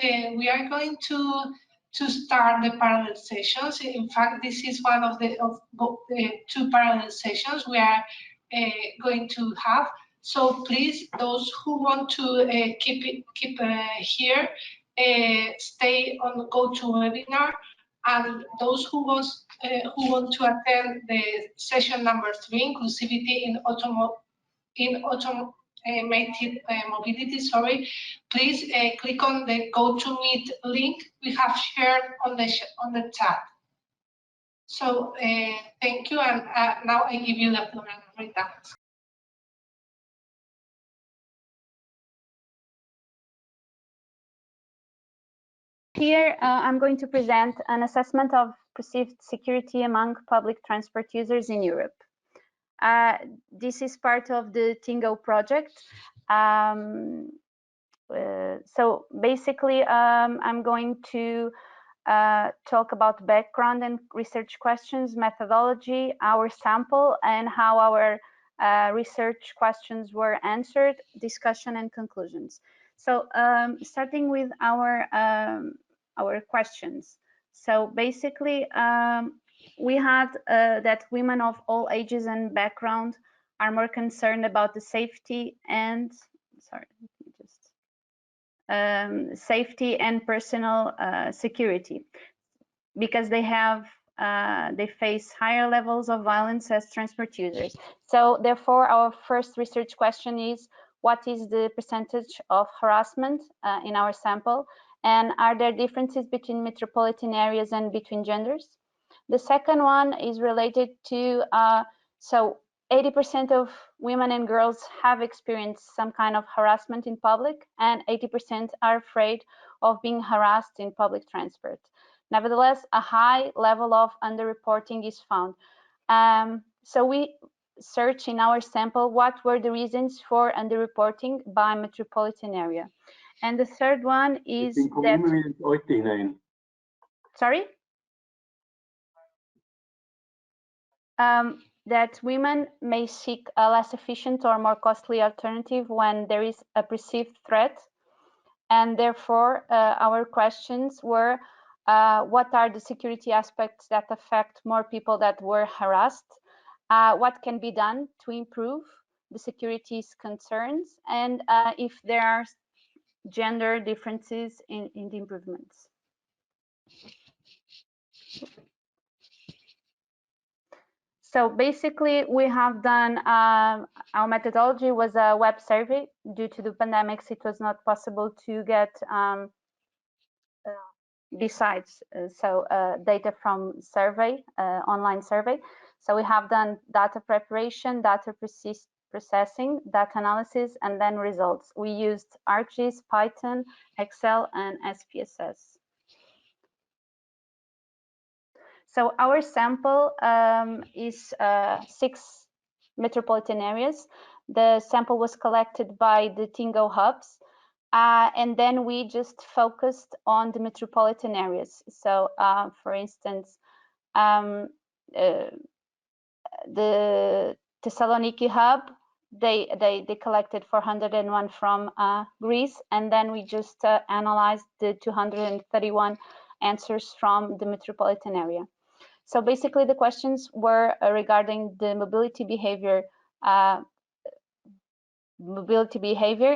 we are going to start the parallel sessions. In fact, this is one of the two parallel sessions we are going to have. So please, those who want to keep here, stay on GoToWebinar, and those who want to attend the session number 3, inclusivity in automated mobility, sorry, please click on the GoToMeet link we have shared on the chat. So thank you, and now I give you the floor, Rita. Here, I'm going to present an assessment of perceived security among public transport users in Europe. This is part of the TInnGO project. So basically, I'm going to talk about background and research questions, methodology, our sample, and how our research questions were answered, discussion and conclusions. So starting with our questions. So basically, we had that women of all ages and background are more concerned about the safety and, sorry, safety and personal security, because they face higher levels of violence as transport users. So therefore, our first research question is, what is the percentage of harassment in our sample? And are there differences between metropolitan areas and between genders? The second one is related to, so 80% of women and girls have experienced some kind of harassment in public, and 80% are afraid of being harassed in public transport. Nevertheless, a high level of underreporting is found. So we search in our sample what were the reasons for underreporting by metropolitan area. And the third one is that... Sorry? That women may seek a less efficient or more costly alternative when there is a perceived threat. And therefore, our questions were, what are the security aspects that affect more people that were harassed? What can be done to improve the security concerns? And if there are gender differences in the improvements. So basically, we have done, our methodology was a web survey. Due to the pandemics, it was not possible to get besides data from survey, online survey. So we have done data preparation, data processing, data analysis, and then results. We used ArcGIS, Python, Excel, and SPSS. So our sample is 6 metropolitan areas. The sample was collected by the TInnGO hubs, and then we just focused on the metropolitan areas. So, for instance, the Thessaloniki hub, they collected 401 from Greece, and then we just analyzed the 231 answers from the metropolitan area. So basically, the questions were regarding the mobility behavior,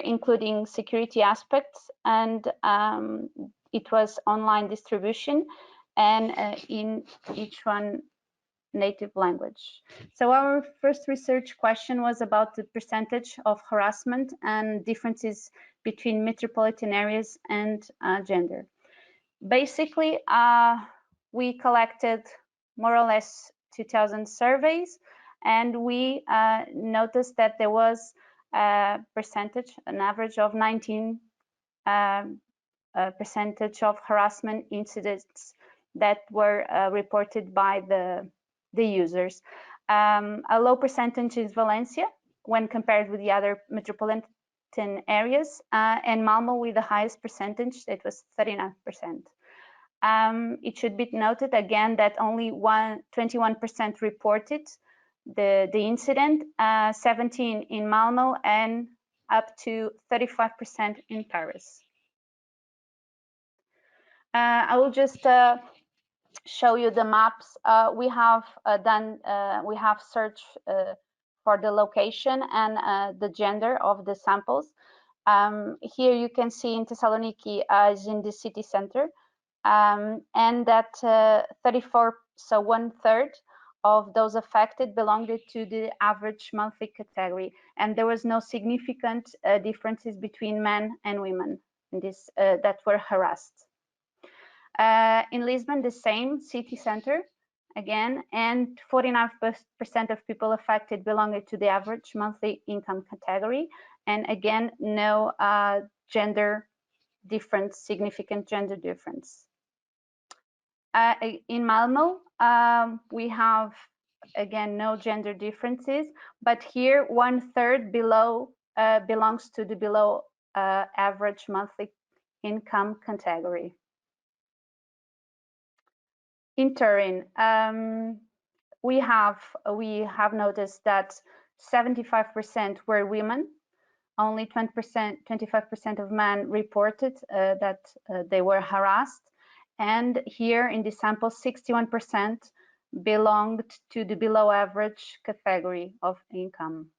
including security aspects, and it was online distribution, and in each one native language. So our first research question was about the percentage of harassment and differences between metropolitan areas and gender. Basically, we collected more or less 2,000 surveys, and we noticed that there was a percentage, an average of 19% of harassment incidents that were reported by the users. A low percentage is Valencia when compared with the other metropolitan areas, and Malmo with the highest percentage, it was 39%. It should be noted again that only 21% reported the incident, 17% in Malmo, and up to 35% in Paris. I will just show you the maps. We have searched for the location and the gender of the samples. Here you can see in Thessaloniki is in the city center, and that 34, so 1/3 of those affected belonged to the average monthly category, and there was no significant differences between men and women in this that were harassed. In Lisbon, the same, city center again, and 49% of people affected belonged to the average monthly income category, and again, no gender difference, significant gender difference. In Malmo, we have again no gender differences, but here 1/3 below belongs to the below average monthly income category. In Turin, we have noticed that 75% were women. Only 25% of men reported that they were harassed. And here in the sample, 61% belonged to the below average category of income.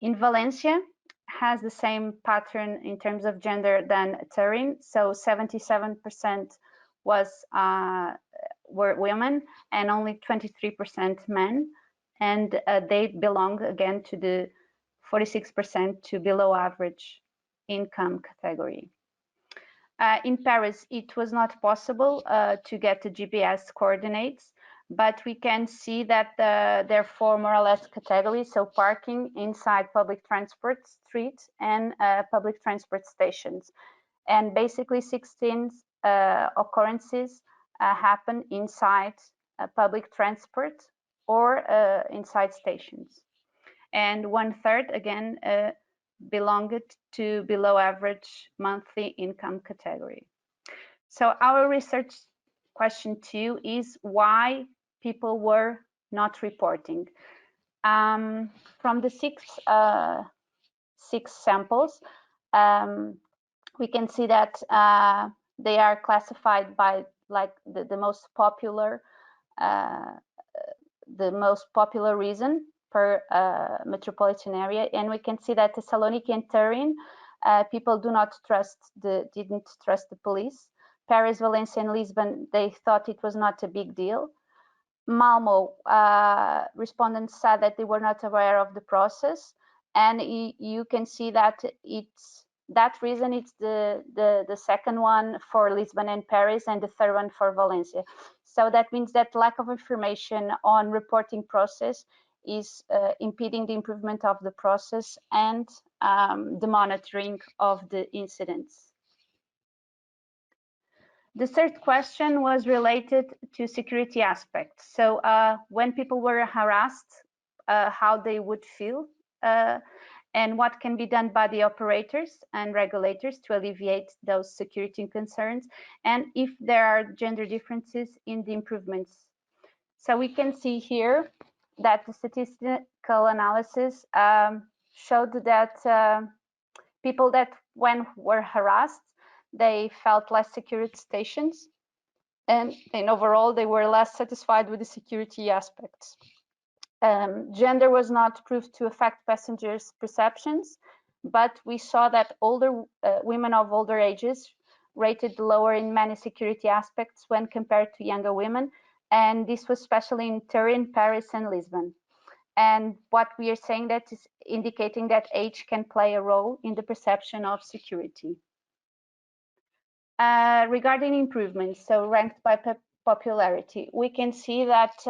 In Valencia, has the same pattern in terms of gender than Turin. So 77% were women and only 23% men. And they belong again to the 46% to below average income category. In Paris, it was not possible to get the GPS coordinates, but we can see that there are 4 more or less categories, so parking inside public transport streets and public transport stations. And basically 16 occurrences happen inside public transport or inside stations. And 1/3 again belonged to below average monthly income category. So our research question 2 is why people were not reporting. From the six samples, we can see that they are classified by like the most popular reason per metropolitan area, and we can see that Thessaloniki and Turin, people didn't trust the police. Paris, Valencia, and Lisbon, they thought it was not a big deal. Malmo, respondents said that they were not aware of the process, and you can see that that reason it's the second one for Lisbon and Paris, and the third one for Valencia. So that means that lack of information on reporting process is impeding the improvement of the process and the monitoring of the incidents. The third question was related to security aspects. So when people were harassed, how they would feel, and what can be done by the operators and regulators to alleviate those security concerns, and if there are gender differences in the improvements. So we can see here that the statistical analysis showed that people that when were harassed, they felt less secure at stations, and overall they were less satisfied with the security aspects. Gender was not proved to affect passengers' perceptions, but we saw that older women of older ages rated lower in many security aspects when compared to younger women, and this was especially in Turin, Paris, and Lisbon. And what we are saying that is indicating that age can play a role in the perception of security. Regarding improvements, so ranked by popularity, we can see that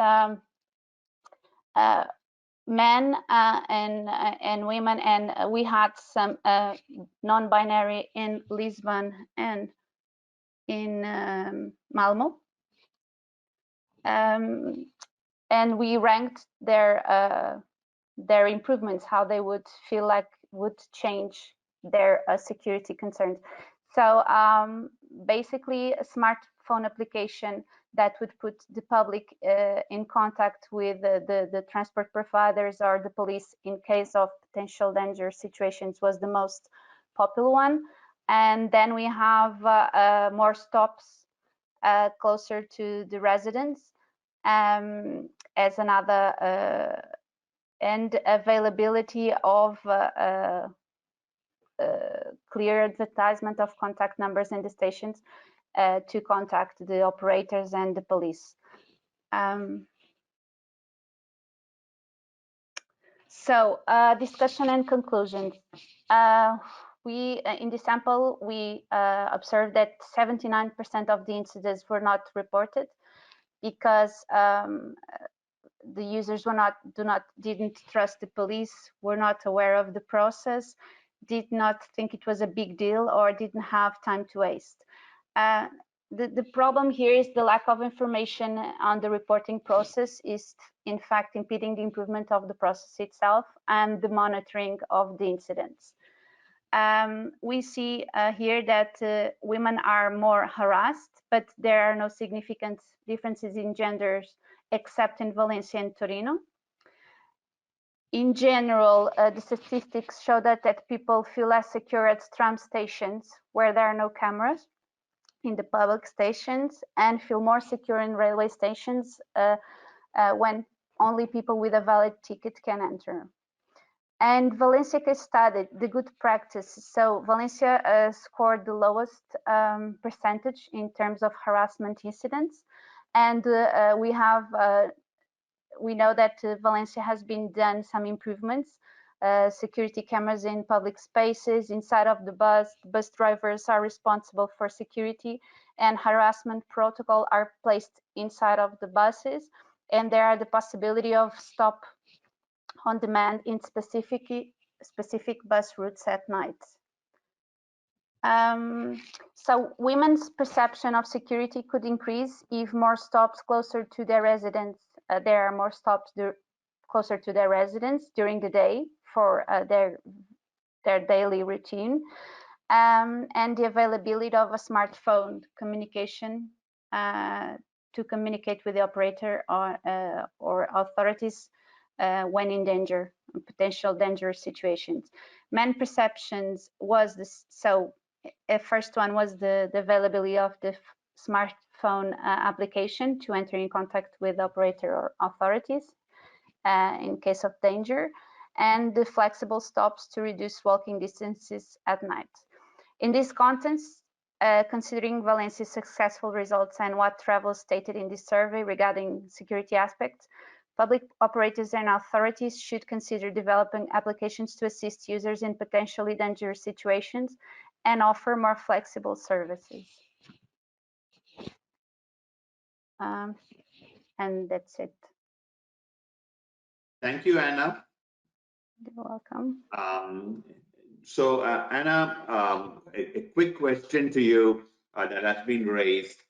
men and women, and we had some non-binary in Lisbon and in Malmo. And we ranked their improvements, how they would feel like would change their security concerns. So basically a smartphone application that would put the public in contact with the transport providers or the police in case of potential danger situations was the most popular one. And then we have more stops closer to the residents as another, and availability of clear advertisement of contact numbers in the stations to contact the operators and the police. So discussion and conclusions. In the sample, we observed that 79% of the incidents were not reported because the users didn't trust the police, were not aware of the process, did not think it was a big deal, or didn't have time to waste. The problem here is the lack of information on the reporting process is in fact impeding the improvement of the process itself and the monitoring of the incidents. We see here that women are more harassed, but there are no significant differences in genders except in Valencia and Torino. In general, the statistics show that people feel less secure at tram stations where there are no cameras, in the public stations, and feel more secure in railway stations when only people with a valid ticket can enter. And Valencia case study, the good practice. So Valencia scored the lowest percentage in terms of harassment incidents. And we know that Valencia has been done some improvements. Security cameras in public spaces, inside of the bus drivers are responsible for security, and harassment protocol are placed inside of the buses, and there are the possibility of stop on demand in specific bus routes at night. So women's perception of security could increase if more stops closer to their residence. There are more stops closer to their residence during the day for their daily routine, and the availability of a smartphone communication to communicate with the operator or authorities when in danger, potential dangerous situations. Men perceptions was this. So first one was the availability of the smartphone application to enter in contact with the operator or authorities in case of danger, and the flexible stops to reduce walking distances at night. In this context, considering Valencia's successful results and what travelers stated in this survey regarding security aspects, public operators and authorities should consider developing applications to assist users in potentially dangerous situations and offer more flexible services. And that's it. Thank you, Anna. You're welcome. So, Anna, a quick question to you that has been raised.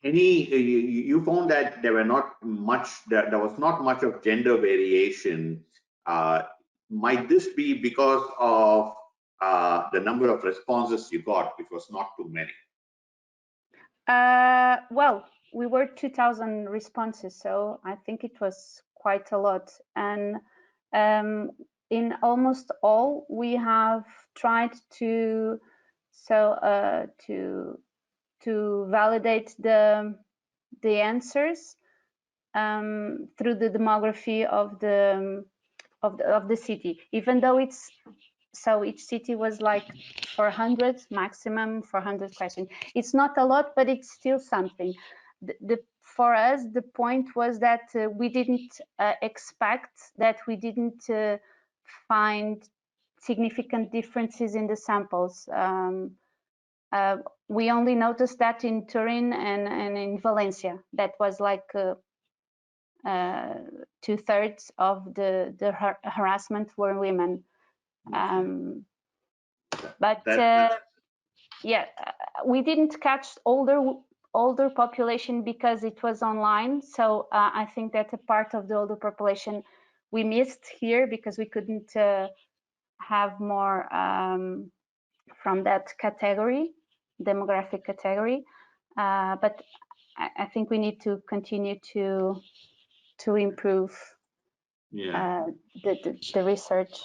You found that there was not much of gender variation. Might this be because of the number of responses you got, which was not too many? Well, we were 2,000 responses, so I think it was quite a lot. And in almost all, we have tried to validate the answers through the demography of the city, even though it's so each city was like 400 maximum 400 questions. It's not a lot, but it's still something. For us, the point was that we didn't expect that we didn't find significant differences in the samples. We only noticed that in Turin and in Valencia. That was like 2/3 of the harassment were women. But yeah, we didn't catch older population because it was online. So I think that a part of the older population we missed here because we couldn't have more from that category, demographic category. But I think we need to continue to improve the research.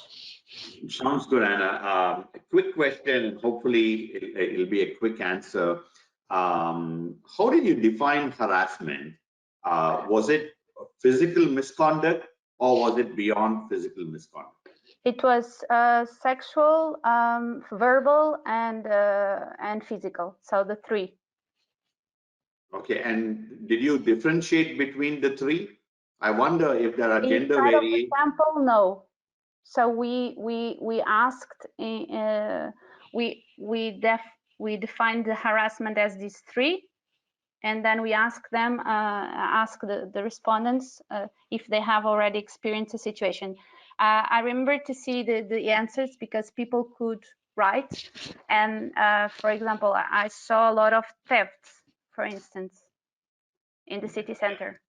Sounds good, Anna. A quick question, and hopefully it'll be a quick answer. How did you define harassment? Was it physical misconduct, or was it beyond physical misconduct? It was sexual, verbal, and physical. So the three. Okay, and did you differentiate between the three? I wonder if there are gender variations. Example, no. So we asked, we defined the harassment as these three, and then we asked them, the respondents if they have already experienced a situation. I remember to see the answers because people could write, and for example, I saw a lot of thefts, for instance, in the city center.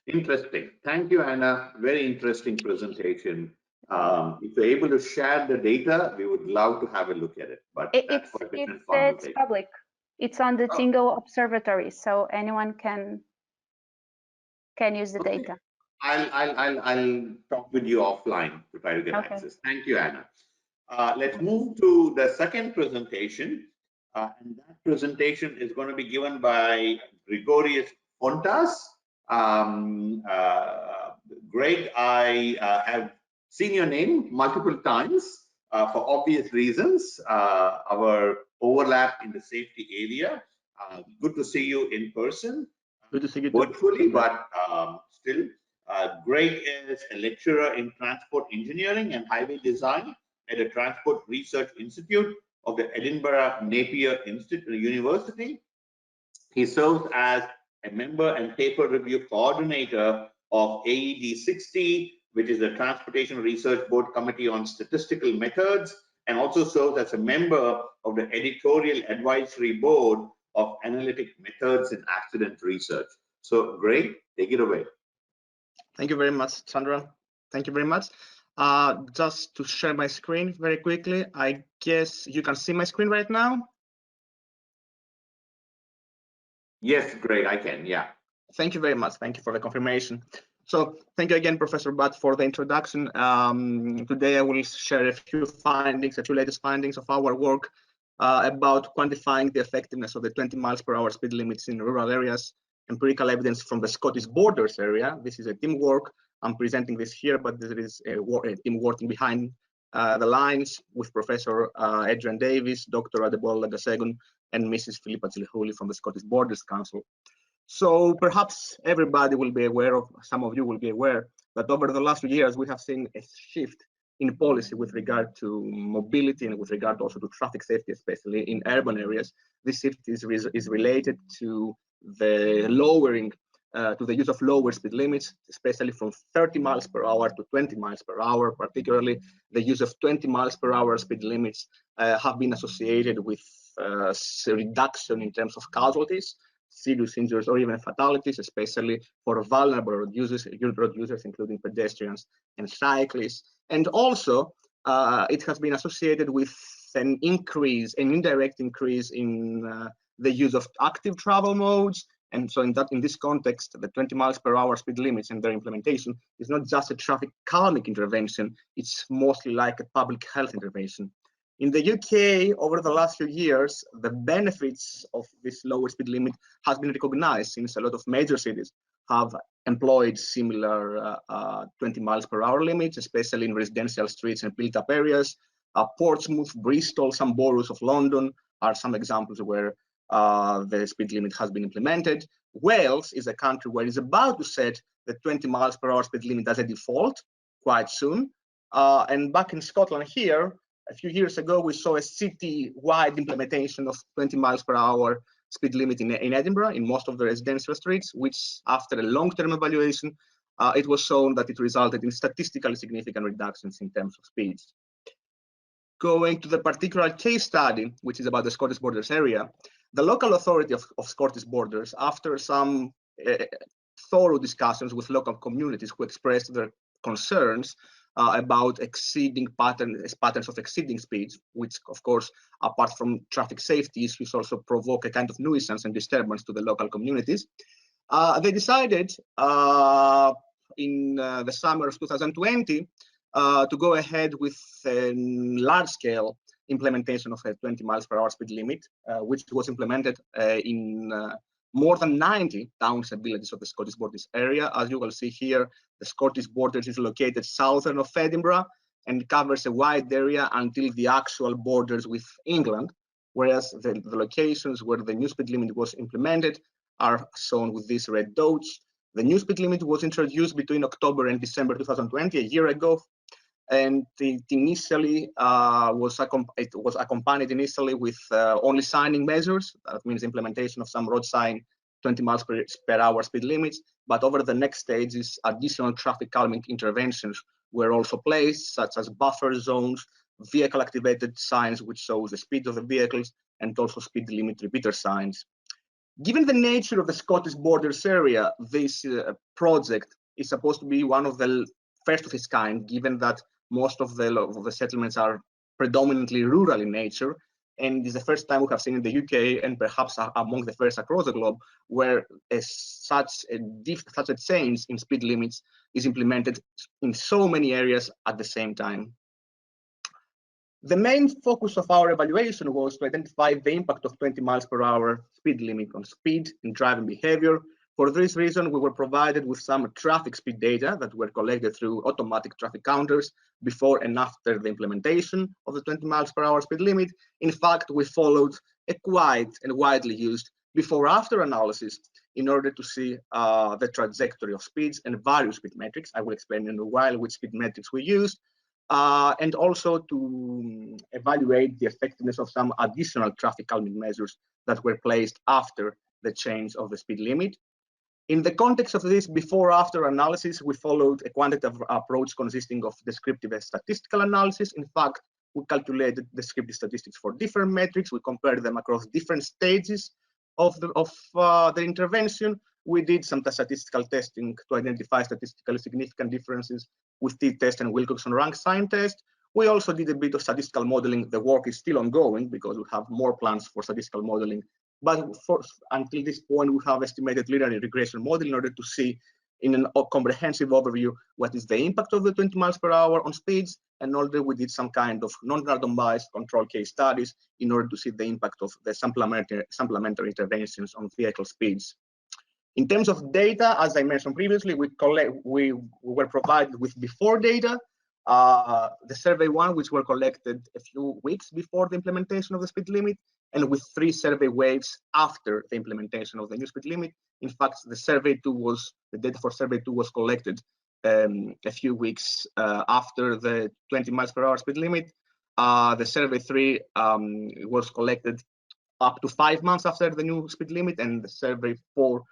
Interesting. Thank you, Anna. Very interesting presentation. If you're able to share the data, we would love to have a look at it. But that's for a different conversation. It's public. It's on the TInnGO Observatory, so anyone can use the data. I'll talk with you offline to try to get access. Thank you, Anna. Let's move to the second presentation, and that presentation is going to be given by Gregorius Fontas. Greg, I have seen your name multiple times for obvious reasons. Our overlap in the safety area. Good to see you in person. Good to see you virtually, but still. Greg is a lecturer in transport engineering and highway design at the Transport Research Institute of the Edinburgh Napier University. He serves as a member and paper review coordinator of AED 60, which is the Transportation Research Board Committee on Statistical Methods, and also serves as a member of the Editorial Advisory Board of Analytic Methods in Accident Research. So, Greg, take it away. Thank you very much, Chandra. Thank you very much. Just to share my screen very quickly, I guess you can see my screen right now. Yes, Greg, I can, yeah. Thank you very much. Thank you for the confirmation. So thank you again, Professor Butt, for the introduction. Today I will share a few latest findings of our work about quantifying the effectiveness of the 20 miles per hour speed limits in rural areas, empirical evidence from the Scottish borders area. This is a team work. I'm presenting this here, but there is a team working behind the lines with Professor Adrian Davis, Dr. Adebola Gasegun, and Mrs. Philippa Chilhuli from the Scottish Borders Council. So perhaps everybody will be aware of, some of you will be aware, that over the last few years, we have seen a shift in policy with regard to mobility and with regard also to traffic safety, especially in urban areas. This shift is related to the lowering, to the use of lower speed limits, especially from 30 miles per hour to 20 miles per hour. Particularly, the use of 20 miles per hour speed limits have been associated with a reduction in terms of casualties, serious injuries, or even fatalities, especially for vulnerable road users, including pedestrians and cyclists. And also, it has been associated with an indirect increase in the use of active travel modes. And so in this context, the 20 miles per hour speed limits and their implementation is not just a traffic calming intervention, it's mostly like a public health intervention. In the UK, over the last few years, the benefits of this lower speed limit has been recognized, since a lot of major cities have employed similar 20 miles per hour limits, especially in residential streets and built up areas. Portsmouth, Bristol, some boroughs of London are some examples where the speed limit has been implemented. Wales is a country where it's about to set the 20 miles per hour speed limit as a default quite soon. And back in Scotland here, a few years ago, we saw a city-wide implementation of 20 miles per hour speed limit in Edinburgh, in most of the residential streets, which after a long-term evaluation, it was shown that it resulted in statistically significant reductions in terms of speeds. Going to the particular case study, which is about the Scottish Borders area, the local authority of Scottish Borders, after some thorough discussions with local communities who expressed their concerns about patterns of exceeding speeds, which of course, apart from traffic safety issues, also provoke a kind of nuisance and disturbance to the local communities. They decided in the summer of 2020 to go ahead with a large-scale implementation of a 20 miles per hour speed limit, which was implemented in more than 90 towns and villages of the Scottish Borders area. As you will see here, the Scottish Borders is located southern of Edinburgh and covers a wide area until the actual borders with England, whereas the locations where the new speed limit was implemented are shown with these red dots. The new speed limit was introduced between October and December 2020, a year ago, and it initially was accompanied initially with only signing measures. That means implementation of some road sign 20 miles per hour speed limits. But over the next stages, additional traffic calming interventions were also placed, such as buffer zones, vehicle activated signs which shows the speed of the vehicles, and also speed limit repeater signs. Given the nature of the Scottish Borders area, this project is supposed to be one of the first of its kind, given that most of the settlements are predominantly rural in nature, and it's the first time we have seen in the UK, and perhaps among the first across the globe, where such a change in speed limits is implemented in so many areas at the same time. The main focus of our evaluation was to identify the impact of 20 miles per hour speed limit on speed and driving behavior. For this reason, we were provided with some traffic speed data that were collected through automatic traffic counters before and after the implementation of the 20 miles per hour speed limit. In fact, we followed a quite and widely used before-after analysis in order to see the trajectory of speeds and various speed metrics. I will explain in a while which speed metrics we used. And also to evaluate the effectiveness of some additional traffic calming measures that were placed after the change of the speed limit. In the context of this before-after analysis, we followed a quantitative approach consisting of descriptive and statistical analysis. In fact, we calculated descriptive statistics for different metrics. We compared them across different stages of the intervention. We did some statistical testing to identify statistically significant differences with t-test and Wilcoxon rank sign test. We also did a bit of statistical modeling. The work is still ongoing because we have more plans for statistical modeling. But until this point, we have estimated linear regression model in order to see in a comprehensive overview what is the impact of the 20 miles per hour on speeds. And also we did some kind of non-randomized control case studies in order to see the impact of the supplementary interventions on vehicle speeds. In terms of data, as I mentioned previously, we were provided with before data, the survey one, which were collected a few weeks before the implementation of the speed limit, and with 3 survey waves after the implementation of the new speed limit. In fact, the data for survey 2 was collected a few weeks after the 20 miles per hour speed limit. The survey 3 was collected up to 5 months after the new speed limit, and the survey 4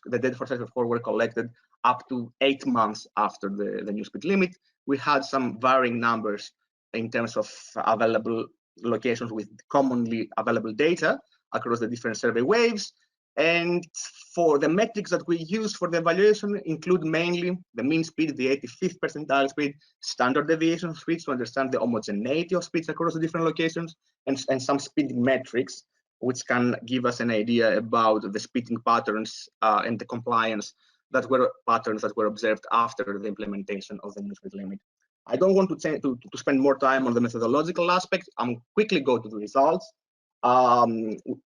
the data for survey 4 were collected up to 8 months after the new speed limit. We had some varying numbers in terms of available locations with commonly available data across the different survey waves. And for the metrics that we use for the evaluation include mainly the mean speed, the 85th percentile speed, standard deviation of speeds to understand the homogeneity of speeds across the different locations, and some speed metrics, which can give us an idea about the speeding patterns and the compliance patterns that were observed after the implementation of the new speed limit. I don't want to spend more time on the methodological aspect. I'm quickly go to the results.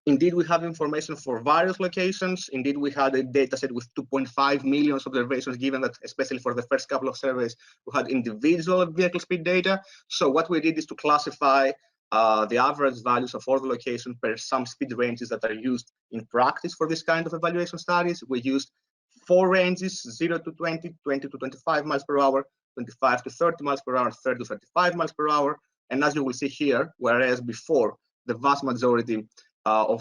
Indeed, we have information for various locations. Indeed, we had a data set with 2.5 million observations, given that, especially for the first couple of surveys, we had individual vehicle speed data. So what we did is to classify the average values of all the locations per some speed ranges that are used in practice for this kind of evaluation studies. We used 4 ranges, 0 to 20, 20 to 25 miles per hour, 25 to 30 miles per hour, 30 to 35 miles per hour. And as you will see here, whereas before the vast majority of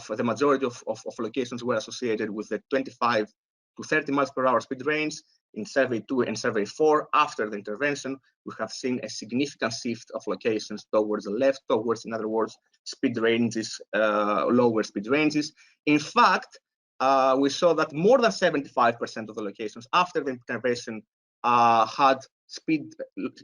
locations were associated with the 25 to 30 miles per hour speed range, in survey 2 and survey 4, after the intervention, we have seen a significant shift of locations towards the left, towards, in other words, speed ranges, lower speed ranges. In fact, we saw that more than 75% of the locations after the intervention had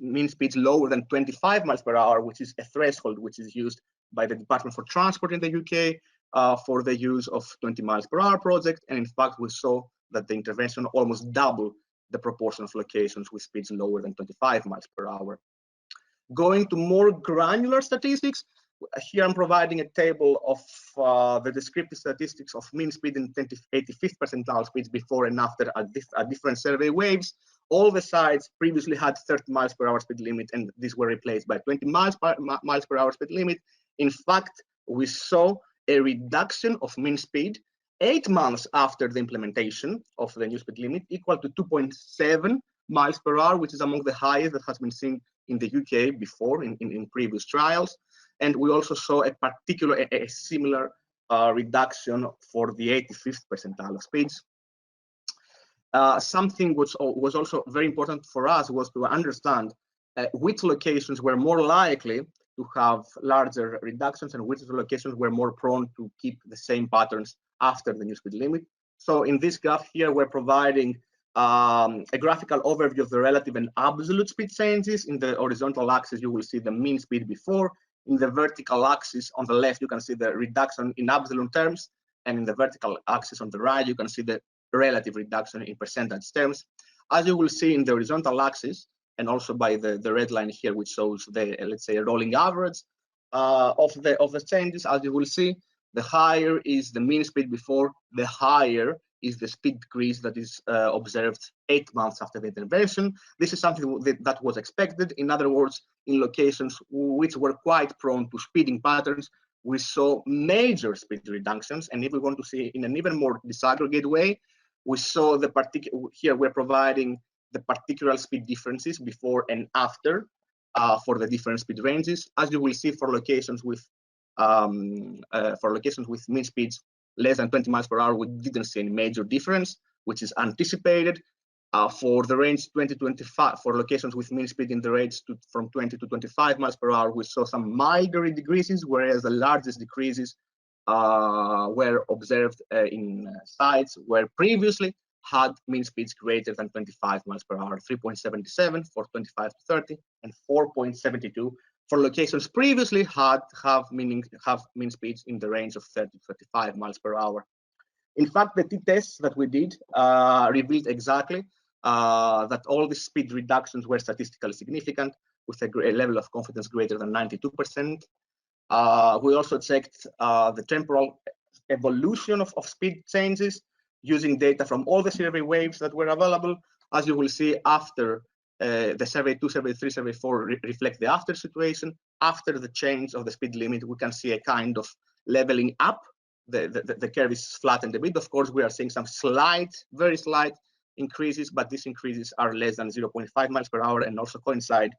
mean speeds lower than 25 miles per hour, which is a threshold which is used by the Department for Transport in the UK for the use of 20 miles per hour project. And in fact, we saw that the intervention almost doubled the proportion of locations with speeds lower than 25 miles per hour. Going to more granular statistics, here I'm providing a table of the descriptive statistics of mean speed in 85th percentile speeds before and after at different survey waves. All the sites previously had 30 miles per hour speed limit, and these were replaced by 20 miles per hour speed limit. In fact, we saw a reduction of mean speed 8 months after the implementation of the new speed limit, equal to 2.7 miles per hour, which is among the highest that has been seen in the UK before in previous trials. And we also saw a similar reduction for the 85th percentile of speeds. Something which was also very important for us was to understand which locations were more likely to have larger reductions and which locations were more prone to keep the same patterns after the new speed limit. So in this graph here, we're providing a graphical overview of the relative and absolute speed changes. In the horizontal axis, you will see the mean speed before. In the vertical axis on the left, you can see the reduction in absolute terms. And in the vertical axis on the right, you can see the relative reduction in percentage terms. As you will see in the horizontal axis, and also by the red line here, which shows the, let's say, a rolling average of the changes, as you will see, the higher is the mean speed before, the higher is the speed decrease that is observed 8 months after the intervention. This is something that was expected. In other words, in locations which were quite prone to speeding patterns, we saw major speed reductions. And if we want to see in an even more disaggregate way, we saw the particular, here we're providing the particular speed differences before and after for the different speed ranges. As you will see for locations with mean speeds less than 20 miles per hour, we didn't see any major difference, which is anticipated. For the range 20 to 25, for locations with mean speed in the range from 20 to 25 miles per hour, we saw some milder decreases, whereas the largest decreases were observed in sites where previously had mean speeds greater than 25 miles per hour, 3.77 for 25 to 30, and 4.72 for locations previously have mean speeds in the range of 30 to 35 miles per hour. In fact, the t-tests that we did revealed exactly that all the speed reductions were statistically significant with a level of confidence greater than 92%. We also checked the temporal evolution of speed changes using data from all the survey waves that were available. As you will see, after the survey 2, survey 3, survey 4 reflect the after situation. After the change of the speed limit, we can see a kind of leveling up. The curve is flattened a bit. Of course, we are seeing some slight, very slight increases, but these increases are less than 0.5 miles per hour and also coincide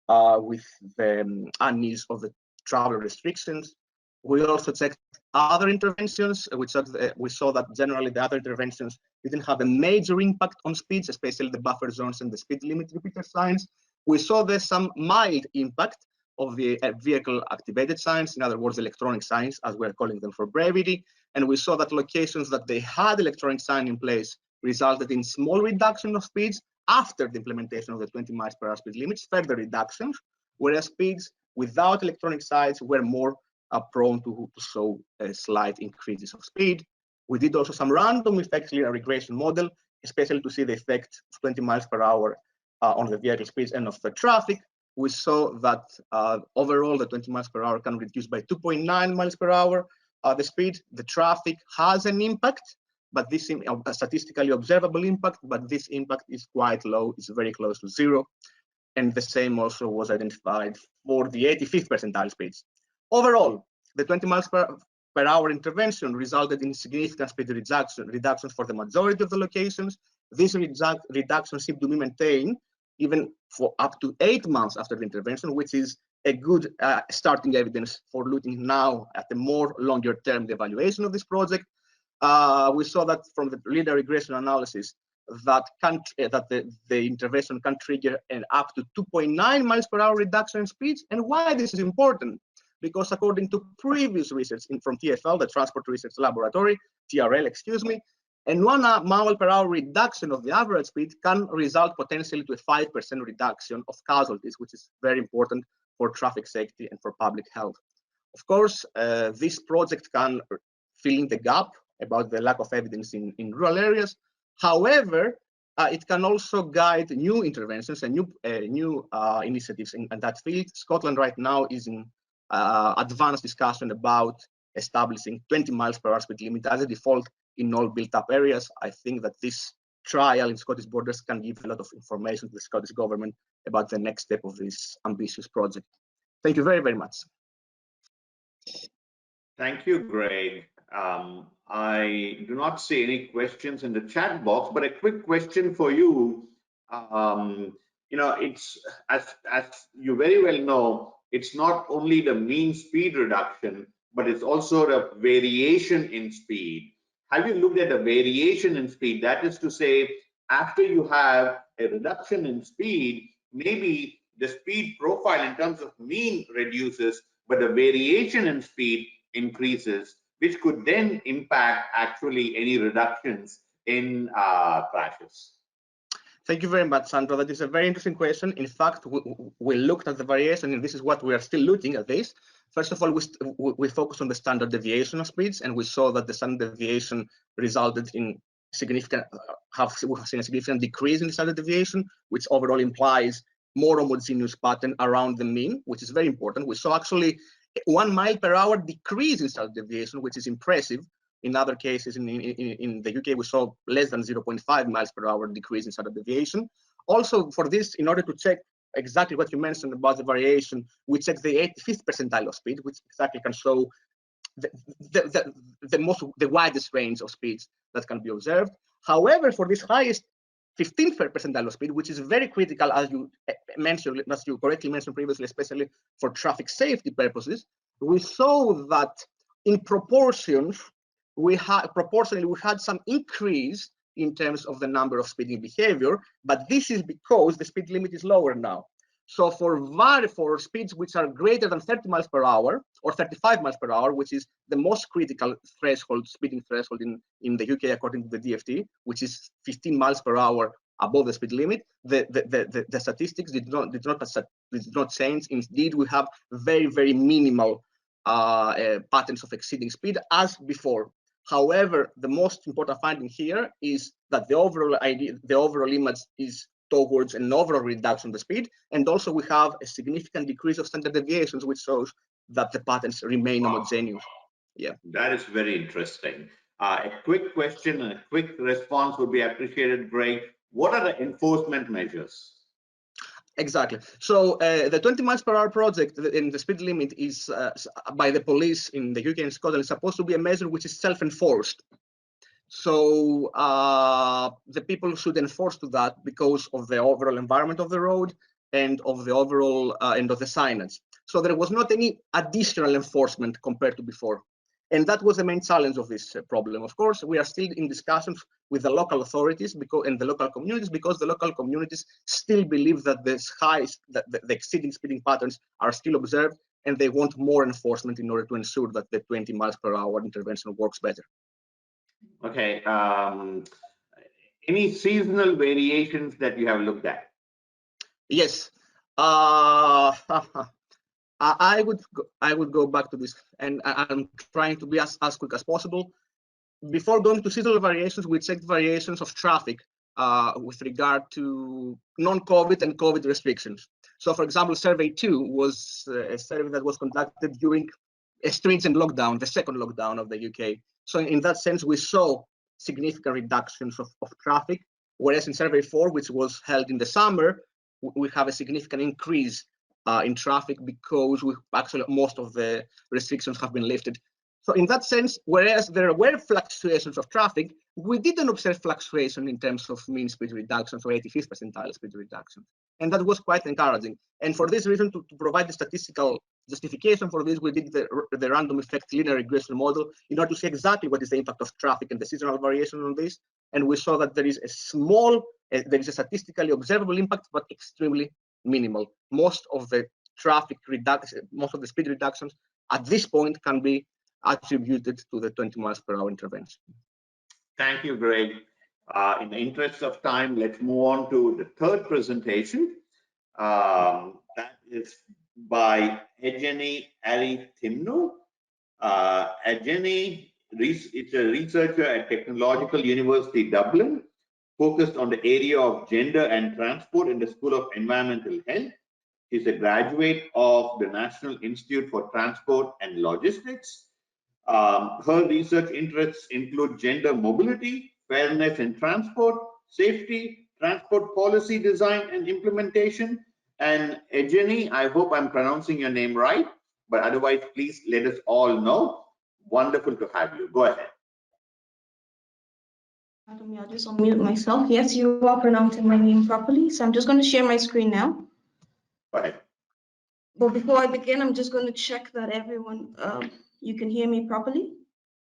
with the unease of the travel restrictions. We also checked other interventions, which we saw that generally the other interventions didn't have a major impact on speeds, especially the buffer zones and the speed limit repeater signs. We saw there's some mild impact of the vehicle activated signs, in other words, electronic signs, as we're calling them for brevity. And we saw that locations that they had electronic sign in place resulted in small reduction of speeds after the implementation of the 20 miles per hour speed limits, further reductions, whereas speeds without electronic signs were more prone to show slight increases of speed. We did also some random effects linear regression model, especially to see the effect of 20 miles per hour on the vehicle speeds and of the traffic. We saw that overall the 20 miles per hour can reduce by 2.9 miles per hour the speed. The traffic has an impact, but this a statistically observable impact, but this impact is quite low, it's very close to zero. And the same also was identified for the 85th percentile speeds. Overall, the 20 miles per hour intervention resulted in significant speed reductions for the majority of the locations. These reductions seem to be maintained even for up to 8 months after the intervention, which is a good starting evidence for looking now at the more longer term evaluation of this project. We saw that from the linear regression analysis that the intervention can trigger an up to 2.9 miles per hour reduction in speeds. And why this is important? Because according to previous research from TfL, the Transport Research Laboratory, TRL, excuse me, and 1 mile per hour reduction of the average speed can result potentially to a 5% reduction of casualties, which is very important for traffic safety and for public health. Of course, this project can fill in the gap about the lack of evidence in rural areas. However, It can also guide new interventions and new initiatives in that field. Scotland right now is in advanced discussion about establishing 20 miles per hour speed limit as a default in all built-up areas. I think that this trial in Scottish borders can give a lot of information to the Scottish government about the next step of this ambitious project. Thank you very, very much. Thank you, Greg. I do not see any questions in the chat box, but a quick question for you. It's as you very well know, it's not only the mean speed reduction, but it's also the variation in speed. Have you looked at the variation in speed? That is to say, after you have a reduction in speed, maybe the speed profile in terms of mean reduces, but the variation in speed increases, which could then impact actually any reductions in crashes. Thank you very much, Sandro. That is a very interesting question. In fact, we looked at the variation, and this is what we are still looking at this. First of all, we focused on the standard deviation of speeds, and we saw that the standard deviation resulted in significant, we have seen a significant decrease in the standard deviation, which overall implies more homogeneous pattern around the mean, which is very important. We saw actually 1 mile per hour decrease in standard deviation, which is impressive. In other cases, in the UK, we saw less than 0.5 miles per hour decrease in standard deviation. Also, for this, in order to check exactly what you mentioned about the variation, we checked the 85th percentile of speed, which exactly can show the widest range of speeds that can be observed. However, for this highest 15th percentile of speed, which is very critical, as you mentioned, as you correctly mentioned previously, especially for traffic safety purposes, we saw that in proportions, we had some increase in terms of the number of speeding behavior, but this is because the speed limit is lower now. So for speeds which are greater than 30 miles per hour or 35 miles per hour, which is the most critical threshold, speeding threshold in the UK according to the DFT, which is 15 miles per hour above the speed limit, the statistics did not change. Indeed, we have very, very minimal patterns of exceeding speed as before. However, the most important finding here is that the overall image is towards an overall reduction of the speed, and also we have a significant decrease of standard deviations, which shows that the patterns remain homogeneous. Yeah, that is very interesting. A quick question and a quick response would be appreciated, Greg. What are the enforcement measures? Exactly. So the 20 miles per hour project in the speed limit is by the police in the UK and Scotland is supposed to be a measure which is self-enforced. So the people should enforce to that because of the overall environment of the road and of the overall and of the signage. So there was not any additional enforcement compared to before. And that was the main challenge of this problem. Of course, we are still in discussions with the local authorities and the local communities, because the local communities still believe that the exceeding speeding patterns are still observed, and they want more enforcement in order to ensure that the 20 miles per hour intervention works better. Okay. Any seasonal variations that you have looked at? Yes. I would go back to this, and I'm trying to be as quick as possible. Before going to seasonal variations, we checked variations of traffic with regard to non-COVID and COVID restrictions. So, for example, survey 2 was a survey that was conducted during a stringent lockdown, the second lockdown of the UK. So, in that sense, we saw significant reductions of traffic, whereas in survey 4, which was held in the summer, we have a significant increase in traffic because actually most of the restrictions have been lifted. So in that sense, whereas there were fluctuations of traffic, we didn't observe fluctuation in terms of mean speed reductions or 85th percentile speed reduction. And that was quite encouraging. And for this reason, to provide the statistical justification for this, we did the random effect linear regression model in order to see exactly what is the impact of traffic and the seasonal variation on this. And we saw that there is a statistically observable impact, but extremely minimal. Most of the traffic reduction, most of the speed reductions at this point can be attributed to the 20 miles per hour intervention. Thank you, Greg. In the interest of time, let's move on to the third presentation. That is by Evgeny Aritimno. Evgeny is a researcher at Technological University Dublin. focused on the area of gender and transport in the School of Environmental Health. She's a graduate of the National Institute for Transport and Logistics. Her research interests include gender mobility, fairness in transport, safety, transport policy design and implementation. And Ejeni, I hope I'm pronouncing your name right, but otherwise, please let us all know. Wonderful to have you. Go ahead. I'll just unmute myself. Yes, you are pronouncing my name properly. So I'm just going to share my screen now. Go ahead. But before I begin, I'm just going to check that everyone, you can hear me properly.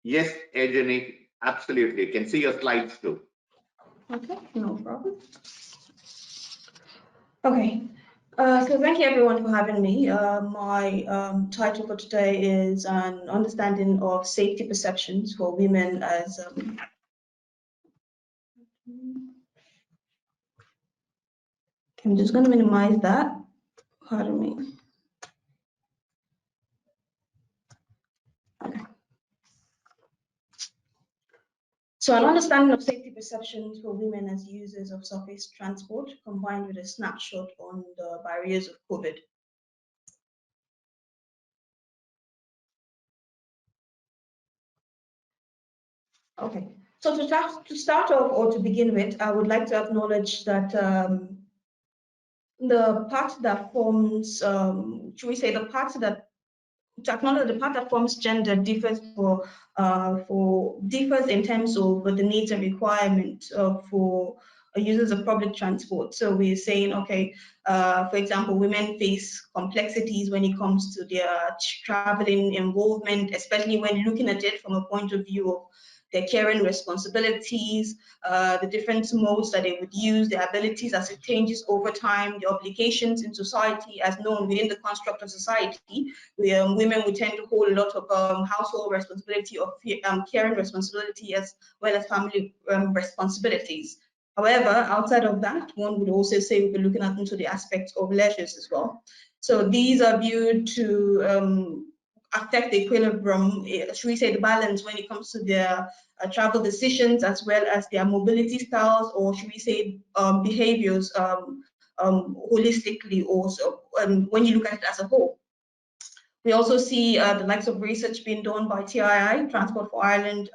Yes, Ejeni, absolutely. You can see your slides too. Okay, no problem. Okay, so thank you everyone for having me. My title for today is an understanding of safety perceptions for women as I'm just going to minimize that. Pardon me. Okay. So an understanding of safety perceptions for women as users of surface transport, combined with a snapshot on the barriers of COVID. Okay, so to start off or to begin with, I would like to acknowledge that the part that forms, should we say, the part that to acknowledge the part that forms gender differs differs in terms of the needs and requirements for users of public transport. So we're saying, okay, for example, women face complexities when it comes to their traveling involvement, especially when looking at it from a point of view of their caring responsibilities, the different modes that they would use, their abilities as it changes over time, the obligations in society as known within the construct of society. Women would tend to hold a lot of household responsibility or caring responsibility as well as family responsibilities. However, outside of that, one would also say we'll be looking at into the aspects of leisures as well. So these are viewed to affect the equilibrium, should we say the balance when it comes to their travel decisions as well as their mobility styles, or should we say behaviors holistically also when you look at it as a whole. We also see the likes of research being done by TII, Transport for Ireland,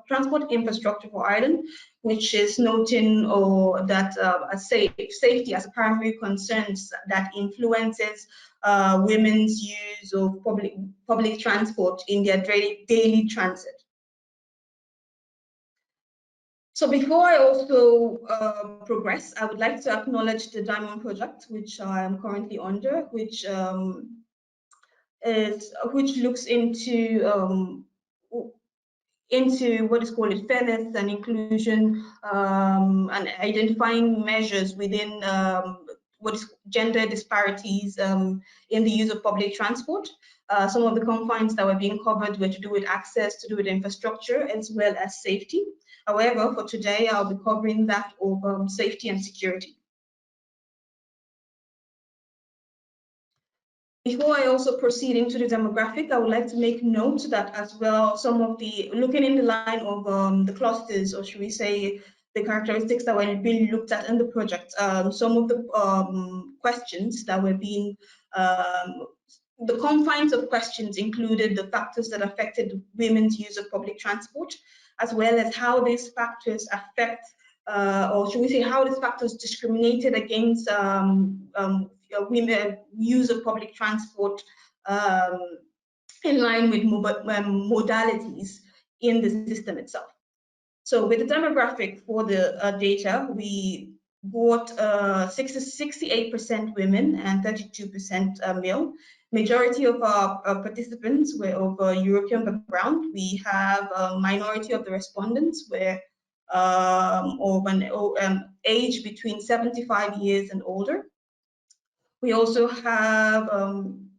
Transport Infrastructure for Ireland, which is noting that safety as a primary concern that influences women's use of public transport in their daily transit. So before I also progress, I would like to acknowledge the Diamond project, which I am currently under, which looks into what is called fairness and inclusion and identifying measures within what is gender disparities in the use of public transport. Some of the confines that were being covered were to do with access, to do with infrastructure, as well as safety. However, for today, I'll be covering that of safety and security. Before I also proceed into the demographic, I would like to make note that as well, some of the, looking in the line of the clusters, or should we say, the characteristics that were being looked at in the project, some of the questions that were being, the confines of questions included the factors that affected women's use of public transport, as well as how these factors affect, or should we say, how these factors discriminated against women use of public transport in line with modalities in the system itself. So with the demographic for the data, we got 68% women and 32% male. Majority of our participants were of European background. We have a minority of the respondents were of an age between 75 years and older. We also have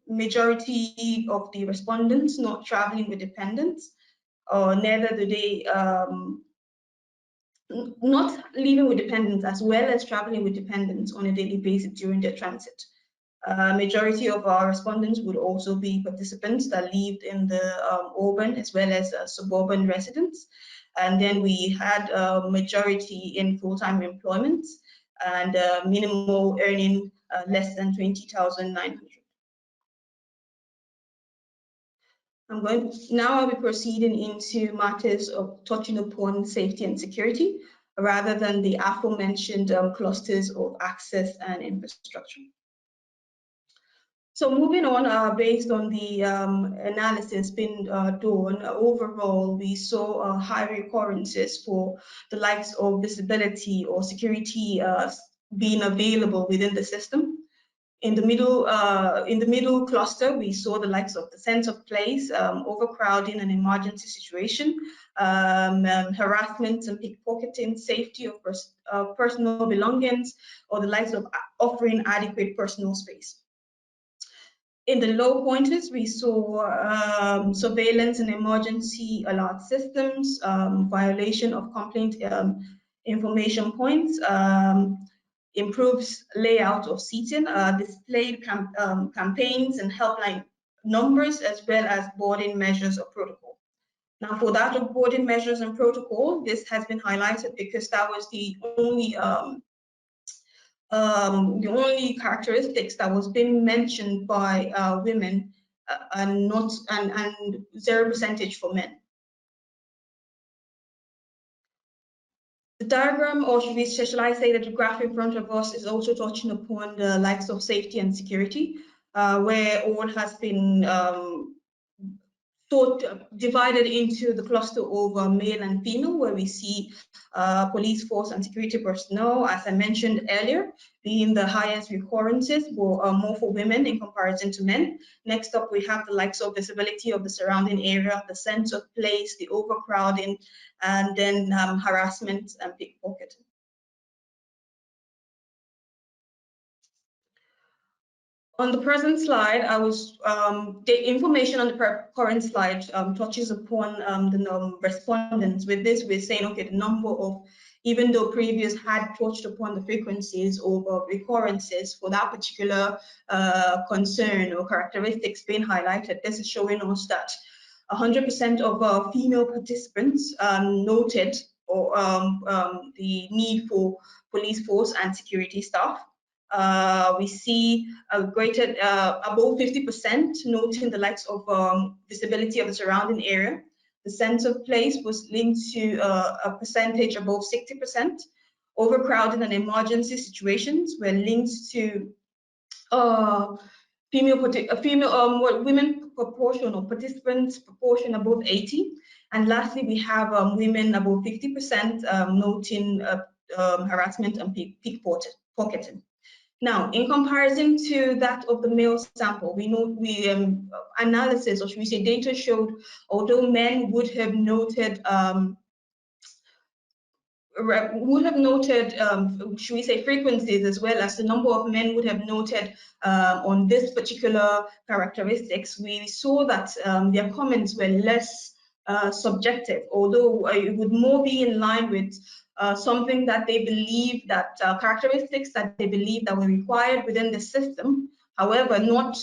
majority of the respondents not traveling with dependents, or neither do they not living with dependents as well as traveling with dependents on a daily basis during their transit. Majority of our respondents would also be participants that lived in the urban as well as suburban residents. and then we had a majority in full-time employment, and minimal earning less than 20,900. Now I'll be proceeding into matters of touching upon safety and security, rather than the aforementioned clusters of access and infrastructure. So moving on, based on the analysis being done, overall, we saw high recurrences for the likes of visibility or security being available within the system. In the middle cluster, we saw the likes of the sense of place, overcrowding and emergency situation, harassment and pickpocketing, safety of personal belongings, or the likes of offering adequate personal space. In the low pointers, we saw surveillance and emergency alert systems, violation of complaint information points, improves layout of seating, displayed campaigns and helpline numbers, as well as boarding measures of protocol. Now, for that of boarding measures and protocol, this has been highlighted because that was the only characteristics that was being mentioned by women and 0% for men. The diagram, or shall I say that the graph in front of us, is also touching upon the likes of safety and security, where all has been divided into the cluster of male and female, where we see police force and security personnel, as I mentioned earlier, being the highest recurrences, more for women in comparison to men. Next up, we have the likes of visibility of the surrounding area, the sense of place, the overcrowding, and then harassment and pickpocketing. On the present slide, the information on the current slide touches upon the respondents. With this, we're saying, okay, the number of, even though previous had touched upon the frequencies of recurrences for that particular concern or characteristics being highlighted, this is showing us that 100% of female participants noted the need for police force and security staff. We see a greater, above 50% noting the likes of visibility of the surrounding area. The sense of place was linked to a percentage above 60%. Overcrowding and emergency situations were linked to women proportion or participants proportion above 80. And lastly, we have women above 50% noting harassment and pickpocketing. Now, in comparison to that of the male sample, we know analysis, or should we say data, showed although men would have noted should we say frequencies, as well as the number of men would have noted on this particular characteristics, we saw that their comments were less subjective, although it would more be in line with something that they believe that characteristics that they believe that were required within the system. However, not,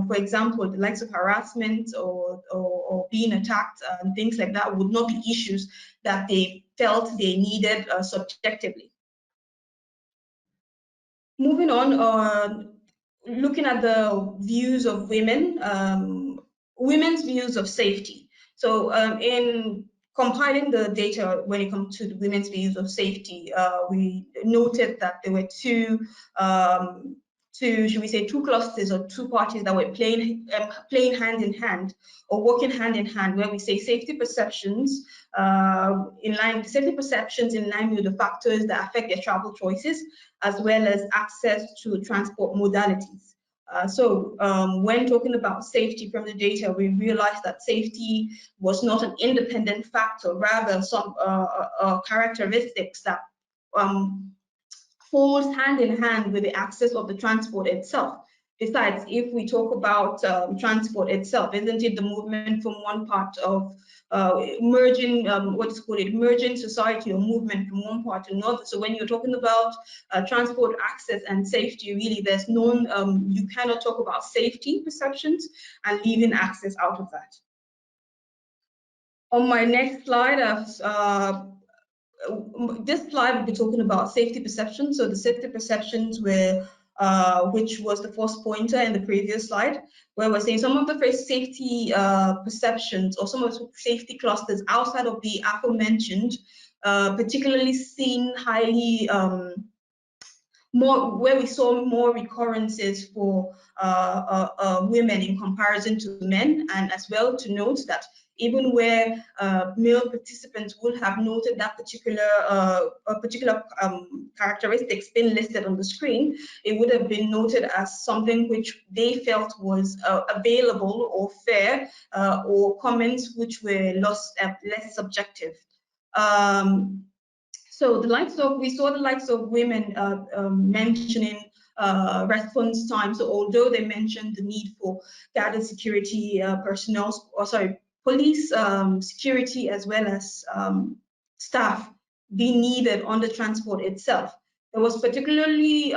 for example, the likes of harassment or being attacked and things like that would not be issues that they felt they needed subjectively. Moving on, looking at the views of women, women's views of safety. So in compiling the data when it comes to the women's views of safety, we noted that there were two, should we say, two clusters or two parties that were playing hand in hand or working hand in hand, where we say safety perceptions in line with the factors that affect their travel choices, as well as access to transport modalities. When talking about safety from the data, we realized that safety was not an independent factor, rather some characteristics that falls hand in hand with the access of the transport itself. Besides, if we talk about transport itself, isn't it the movement from one part of merging society, or movement from one part to another? So when you're talking about transport access and safety, really there's you cannot talk about safety perceptions and leaving access out of that. On my next slide, this slide will be talking about safety perception. So the safety perceptions were, which was the first pointer in the previous slide, where we're saying some of the first safety perceptions or some of the safety clusters outside of the aforementioned, particularly seen highly where we saw more recurrences for women in comparison to men, and as well to note that even where male participants would have noted that particular characteristics being listed on the screen, it would have been noted as something which they felt was available or fair, or comments which were less subjective. So we saw the likes of women mentioning response time. So although they mentioned the need for gathered security personnel, or sorry, police security as well as staff being needed on the transport itself, there was particularly,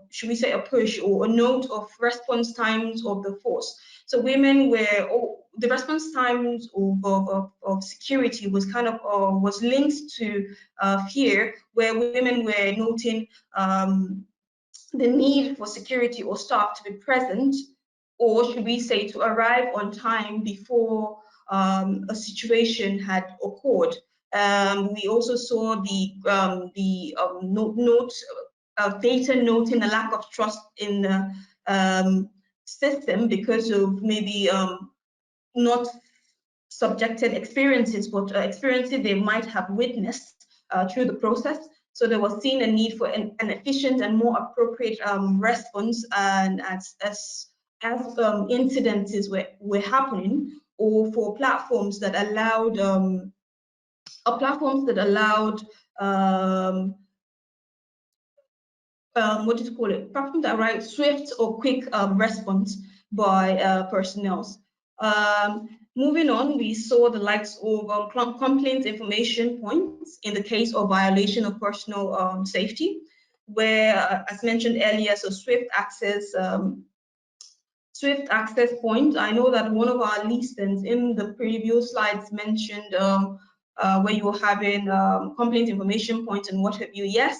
should we say, a push or a note of response times of the force. So women were, the response times of security was kind of was linked to fear, where women were noting the need for security or staff to be present, or should we say to arrive on time before a situation had occurred. We also saw the data noting a lack of trust in the system because of maybe not subjected experiences, but experiences they might have witnessed through the process. So there was seen a need for an efficient and more appropriate response, and as incidences were happening, or for platforms that allowed what do you call it? Platforms that allow swift or quick response by personnel. Moving on, we saw the likes of complaint information points in the case of violation of personal safety, where, as mentioned earlier, so swift access point. I know that one of our listens in the previous slides mentioned where you were having complaint information points and what have you. Yes,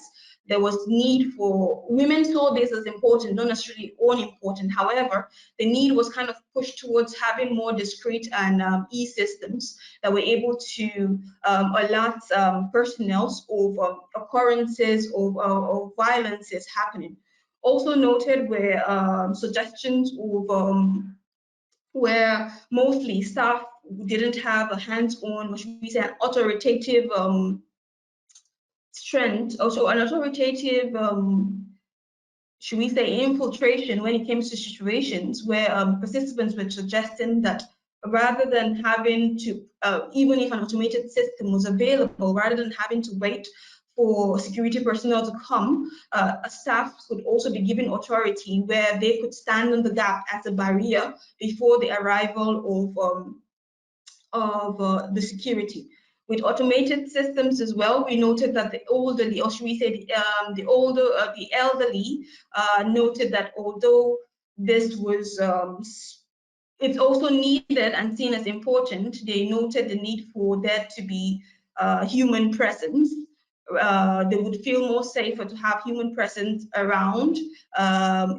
there was need for, women saw this as important, not necessarily unimportant. However, the need was kind of pushed towards having more discrete and e-systems that were able to alert personnel of occurrences of violences happening. Also noted were suggestions of where mostly staff didn't have a hands-on, what should we say, an authoritative strength, also an authoritative, should we say, infiltration when it came to situations where participants were suggesting that rather than having to, even if an automated system was available, rather than having to wait for security personnel to come, staff could also be given authority where they could stand on the gap as a barrier before the arrival of the security. With automated systems as well, we noted that the elderly, or should we say the elderly, noted that although this was it's also needed and seen as important, they noted the need for there to be human presence. They would feel more safer to have human presence around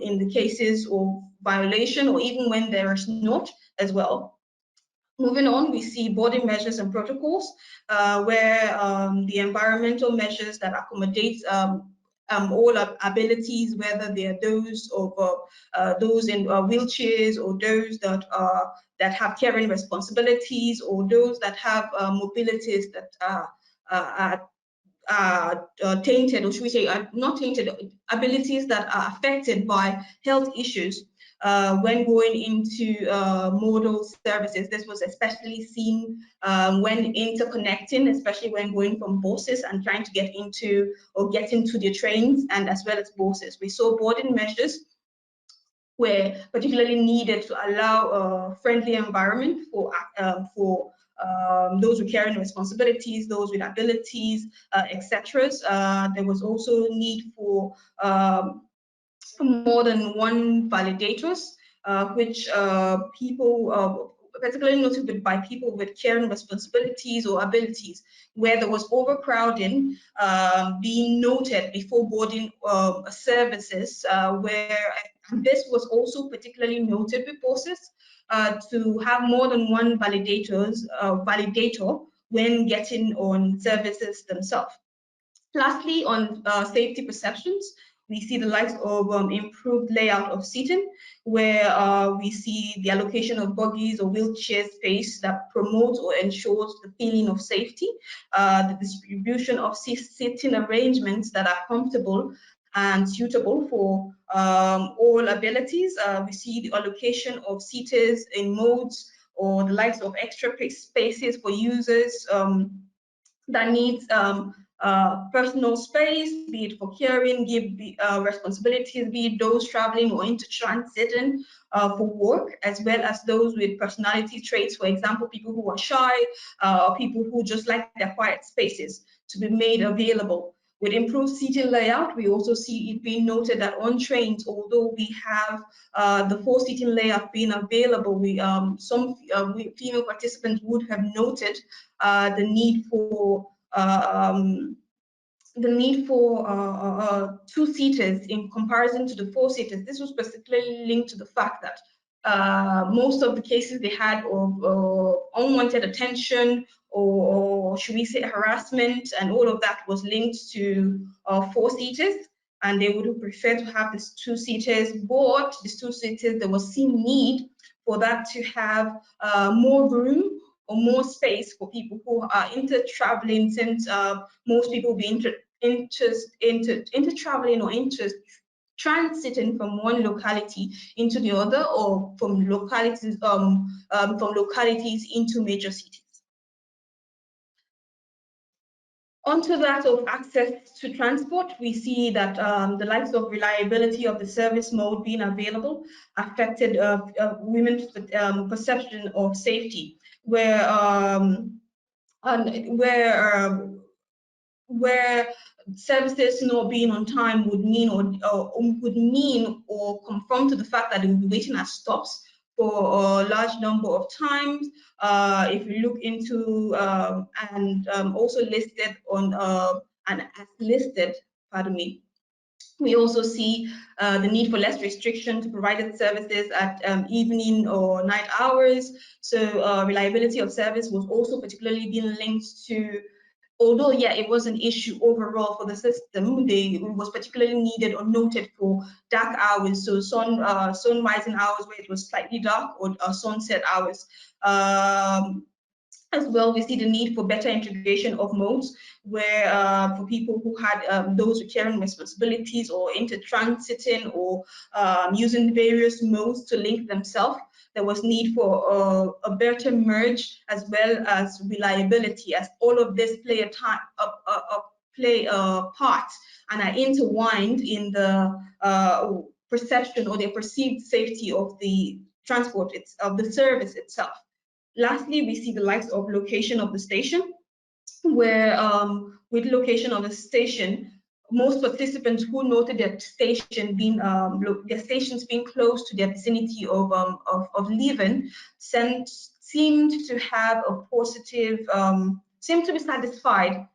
in the cases of violation, or even when there is not as well. Moving on, we see body measures and protocols, where the environmental measures that accommodate all abilities, whether they are those of those in wheelchairs, or those that have caring responsibilities, or those that have mobilities that are tainted, or should we say not tainted, abilities that are affected by health issues. When going into modal services, this was especially seen when interconnecting, especially when going from buses and trying to get into the trains, and as well as buses. We saw boarding measures were particularly needed to allow a friendly environment for those with caring responsibilities, those with abilities, etc. There was also need for more than one validators, which people particularly noted by people with caring responsibilities or abilities, where there was overcrowding being noted before boarding services, and this was also particularly noted with bosses to have more than one validator when getting on services themselves. Lastly, on safety perceptions, we see the likes of improved layout of seating, where we see the allocation of buggies or wheelchair space that promotes or ensures the feeling of safety, the distribution of seating arrangements that are comfortable and suitable for all abilities. We see the allocation of seaters in modes or the likes of extra spaces for users that needs personal space, be it for caring, responsibilities, be it those traveling or inter-transiting for work, as well as those with personality traits, for example, people who are shy, or people who just like their quiet spaces to be made available. With improved seating layout, we also see it being noted that on trains, although we have the 4-seating layout being available, some female participants would have noted the need for 2-seaters in comparison to the 4-seaters. This was particularly linked to the fact that most of the cases they had of unwanted attention or should we say harassment, and all of that was linked to 4-seaters, and they would have preferred to have these 2-seaters. But these 2-seaters, there was some need for that to have more room or more space for people who are inter-traveling, since most people be inter-traveling or transiting from one locality into the other, or from localities into major cities. Onto that of access to transport, we see that the likes of reliability of the service mode being available affected women's perception of safety, where services not being on time would mean or conform to the fact that they will be waiting at stops for a large number of times. If you look into and also listed on and as listed, pardon me, we also see the need for less restriction to provided services at evening or night hours. So reliability of service was also particularly being linked to, although, yeah, it was an issue overall for the system, it was particularly needed or noted for dark hours, so sunrising hours where it was slightly dark, or sunset hours. As well, we see the need for better integration of modes, where for people who had those with caring responsibilities or inter-transiting or using various modes to link themselves, there was need for a better merge as well as reliability, as all of this play a part and are intertwined in the perception or the perceived safety of the transport, of the service itself. Lastly, we see the likes of location of the station, where with location of the station, most participants who noted their station being their stations being close to their vicinity of living seemed to have a positive, seemed to be satisfied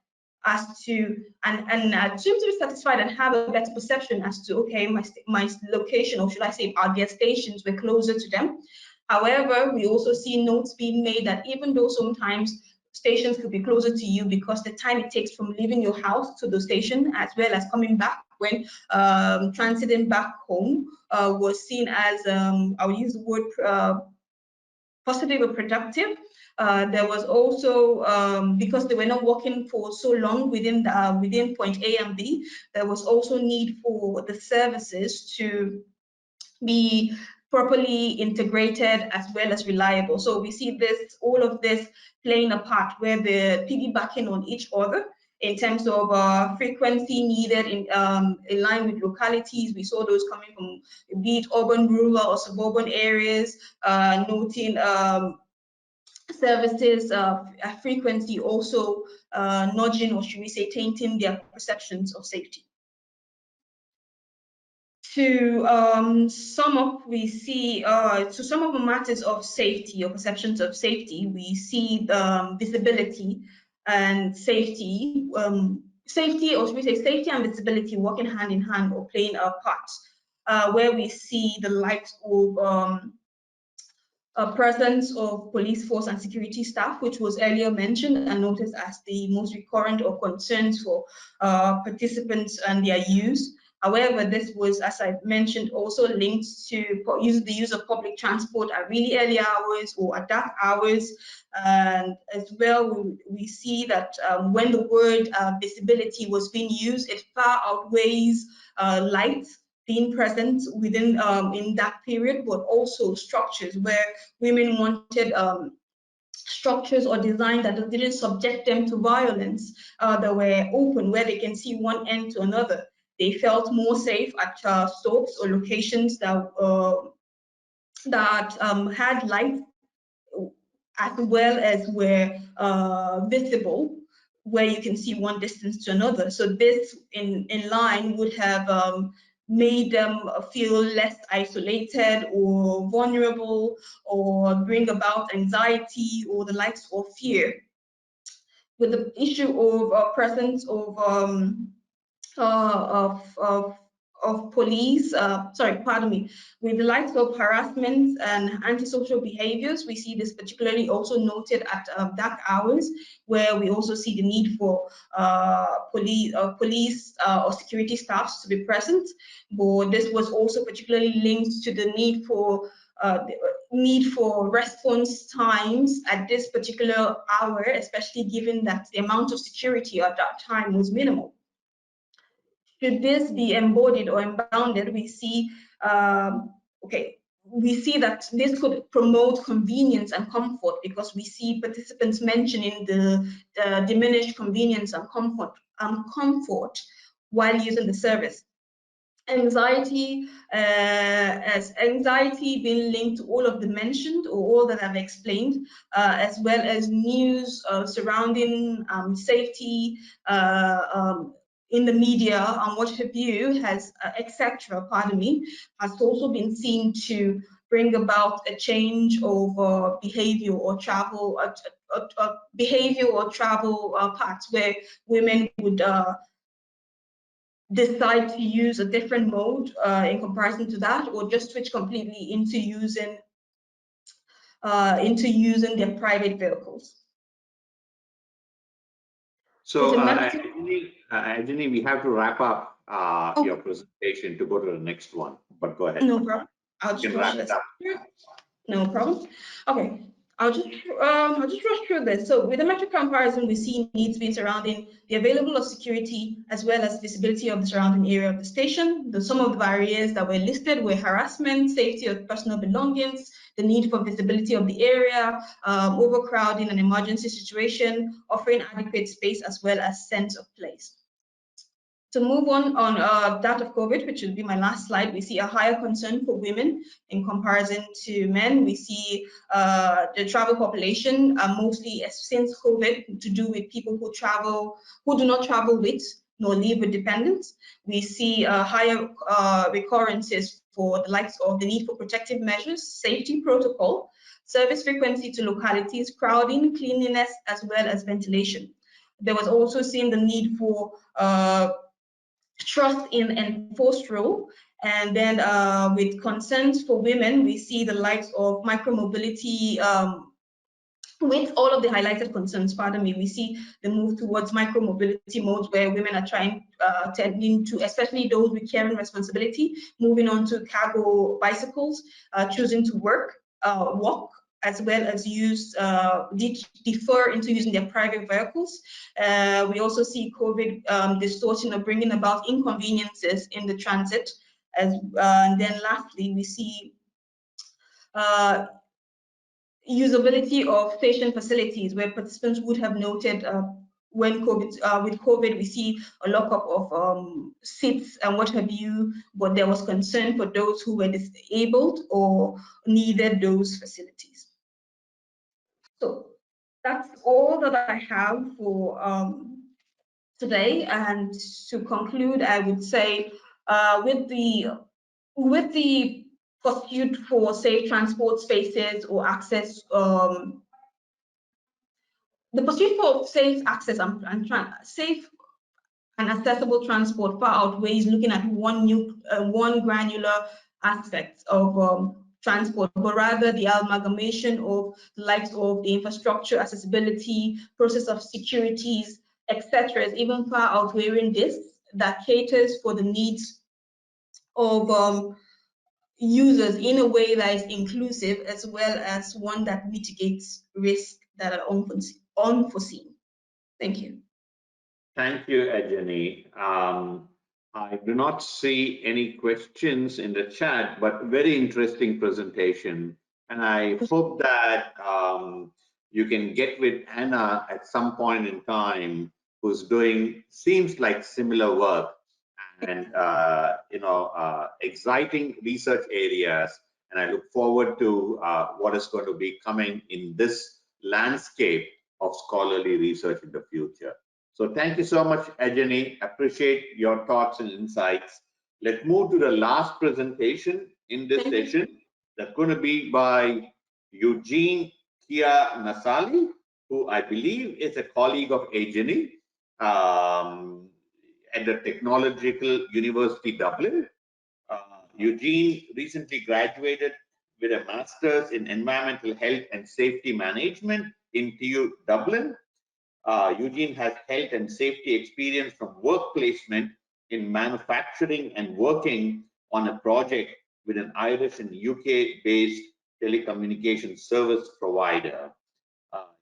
as to seem to be satisfied and have a better perception as to, okay, my location, or should I say our gas stations, were closer to them. However, we also see notes being made that even though sometimes stations could be closer to you, because the time it takes from leaving your house to the station as well as coming back when transiting back home was seen as, I'll use the word positive or productive. There was also, because they were not working for so long within point A and B, there was also need for the services to be properly integrated as well as reliable. So we see all of this playing a part, where they're piggybacking on each other in terms of frequency needed in line with localities. We saw those coming from, be it urban, rural, or suburban areas, noting services frequency also nudging, or should we say tainting, their perceptions of safety. To sum up, we see to some of the matters of safety or perceptions of safety, we see the visibility and safety, safety, or should we say safety and visibility working hand in hand or playing a part, where we see the likes of presence of police force and security staff, which was earlier mentioned and noticed as the most recurrent of concerns for participants and their use. However, this was, as I mentioned, also linked to the use of public transport at really early hours or at dark hours. And as well, we see that when the word visibility was being used, it far outweighs light being present within in that period, but also structures where women wanted structures or design that didn't subject them to violence, that were open, where they can see one end to another. They felt more safe at stops or locations that had light, as well as were visible, where you can see one distance to another. So this in line would have made them feel less isolated or vulnerable, or bring about anxiety or the likes of fear. With the issue of presence of police, with the likes of harassment and antisocial behaviors, we see this particularly also noted at dark hours, where we also see the need for police or security staffs to be present. But this was also particularly linked to the need for response times at this particular hour, especially given that the amount of security at that time was minimal. Should this be embodied or unbounded, we see that this could promote convenience and comfort, because we see participants mentioning the diminished convenience and comfort while using the service. Anxiety, as anxiety being linked to all of the mentioned or all that I've explained, as well as news surrounding safety in the media and what have you, has etc. Has also been seen to bring about a change of behavior or travel paths, where women would decide to use a different mode in comparison to that, or just switch completely into using their private vehicles. So, Ajani, we have to wrap up your presentation to go to the next one, but go ahead. No problem. I'll just rush this. No problem. Okay. I'll just rush through this. So with the metric comparison, we see needs being surrounding the available of security, as well as visibility of the surrounding area of the station. Some of the barriers that were listed were harassment, safety of personal belongings, the need for visibility of the area, overcrowding and emergency situation, offering adequate space, as well as sense of place. To move on that of COVID, which will be my last slide, we see a higher concern for women in comparison to men. We see the travel population, mostly since COVID, to do with people who do not travel with nor live with dependents. We see higher recurrences for the likes of the need for protective measures, safety protocol, service frequency to localities, crowding, cleanliness, as well as ventilation. There was also seen the need for trust in enforced rule. And then with concerns for women, we see the likes of micromobility. With all of the highlighted concerns, we see the move towards micromobility modes, where women are tending to, especially those with caring responsibility, moving on to cargo bicycles, choosing to walk, as well as defer into using their private vehicles. We also see COVID distorting or bringing about inconveniences in the transit. And then lastly, we see usability of station facilities, where participants would have noted when with COVID, we see a lockup of seats and what have you, but there was concern for those who were disabled or needed those facilities. So that's all that I have for today. And to conclude, I would say with the with the pursuit for safe transport spaces or access, the pursuit for safe access and safe and accessible transport far outweighs looking at one granular aspect of transport, but rather the amalgamation of the likes of the infrastructure, accessibility, process of securities, etc. is even far outweighing this, that caters for the needs of users in a way that is inclusive, as well as one that mitigates risks that are unforeseen. Thank you. Thank you, Ajani. I do not see any questions in the chat, but very interesting presentation. And I hope that you can get with Anna at some point in time, who's doing, seems like similar work and, exciting research areas. And I look forward to what is going to be coming in this landscape of scholarly research in the future. So thank you so much, Ajani. Appreciate your thoughts and insights. Let's move to the last presentation in this session. That's going to be by Eugene Kia Nasali, who I believe is a colleague of Ajani at the Technological University Dublin. Eugene recently graduated with a master's in environmental health and safety management in TU Dublin. Eugene has health and safety experience from work placement in manufacturing and working on a project with an Irish and UK-based telecommunications service provider.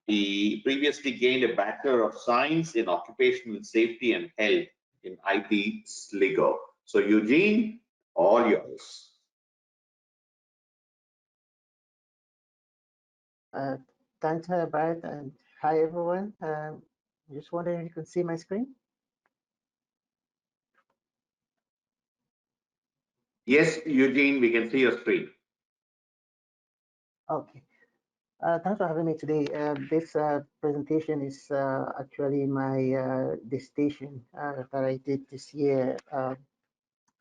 He previously gained a Bachelor of Science in Occupational Safety and Health in IT Sligo. So Eugene, all yours. Thanks, Brad, and hi, everyone. Just wondering if you can see my screen. Yes, Eugene, we can see your screen. Okay. Thanks for having me today. This presentation is actually my dissertation that I did this year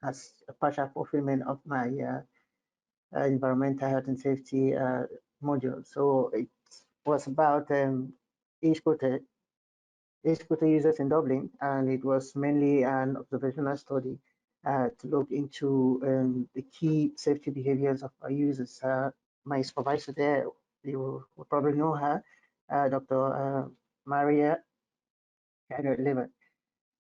as a partial fulfillment of my environmental health and safety module. So it was about e-scooter users in Dublin, and it was mainly an observational study to look into the key safety behaviors of our users. My supervisor there, you will probably know her, Dr. Maria Lever.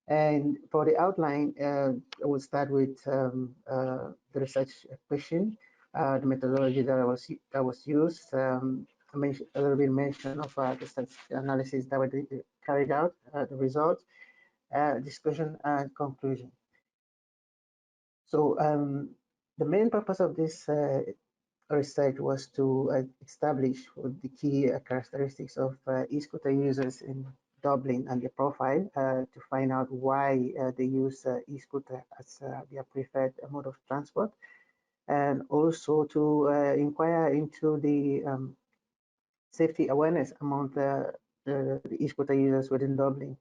And for the outline, I will start with the research question, the methodology that was used, a little bit mention of the statistical analysis that were carried out, the results, discussion, and conclusion. So the main purpose of this research was to establish the key characteristics of e-scooter users in Dublin and their profile to find out why they use e-scooter as their preferred mode of transport, and also to inquire into the safety awareness among the e-scooter users within Dublin.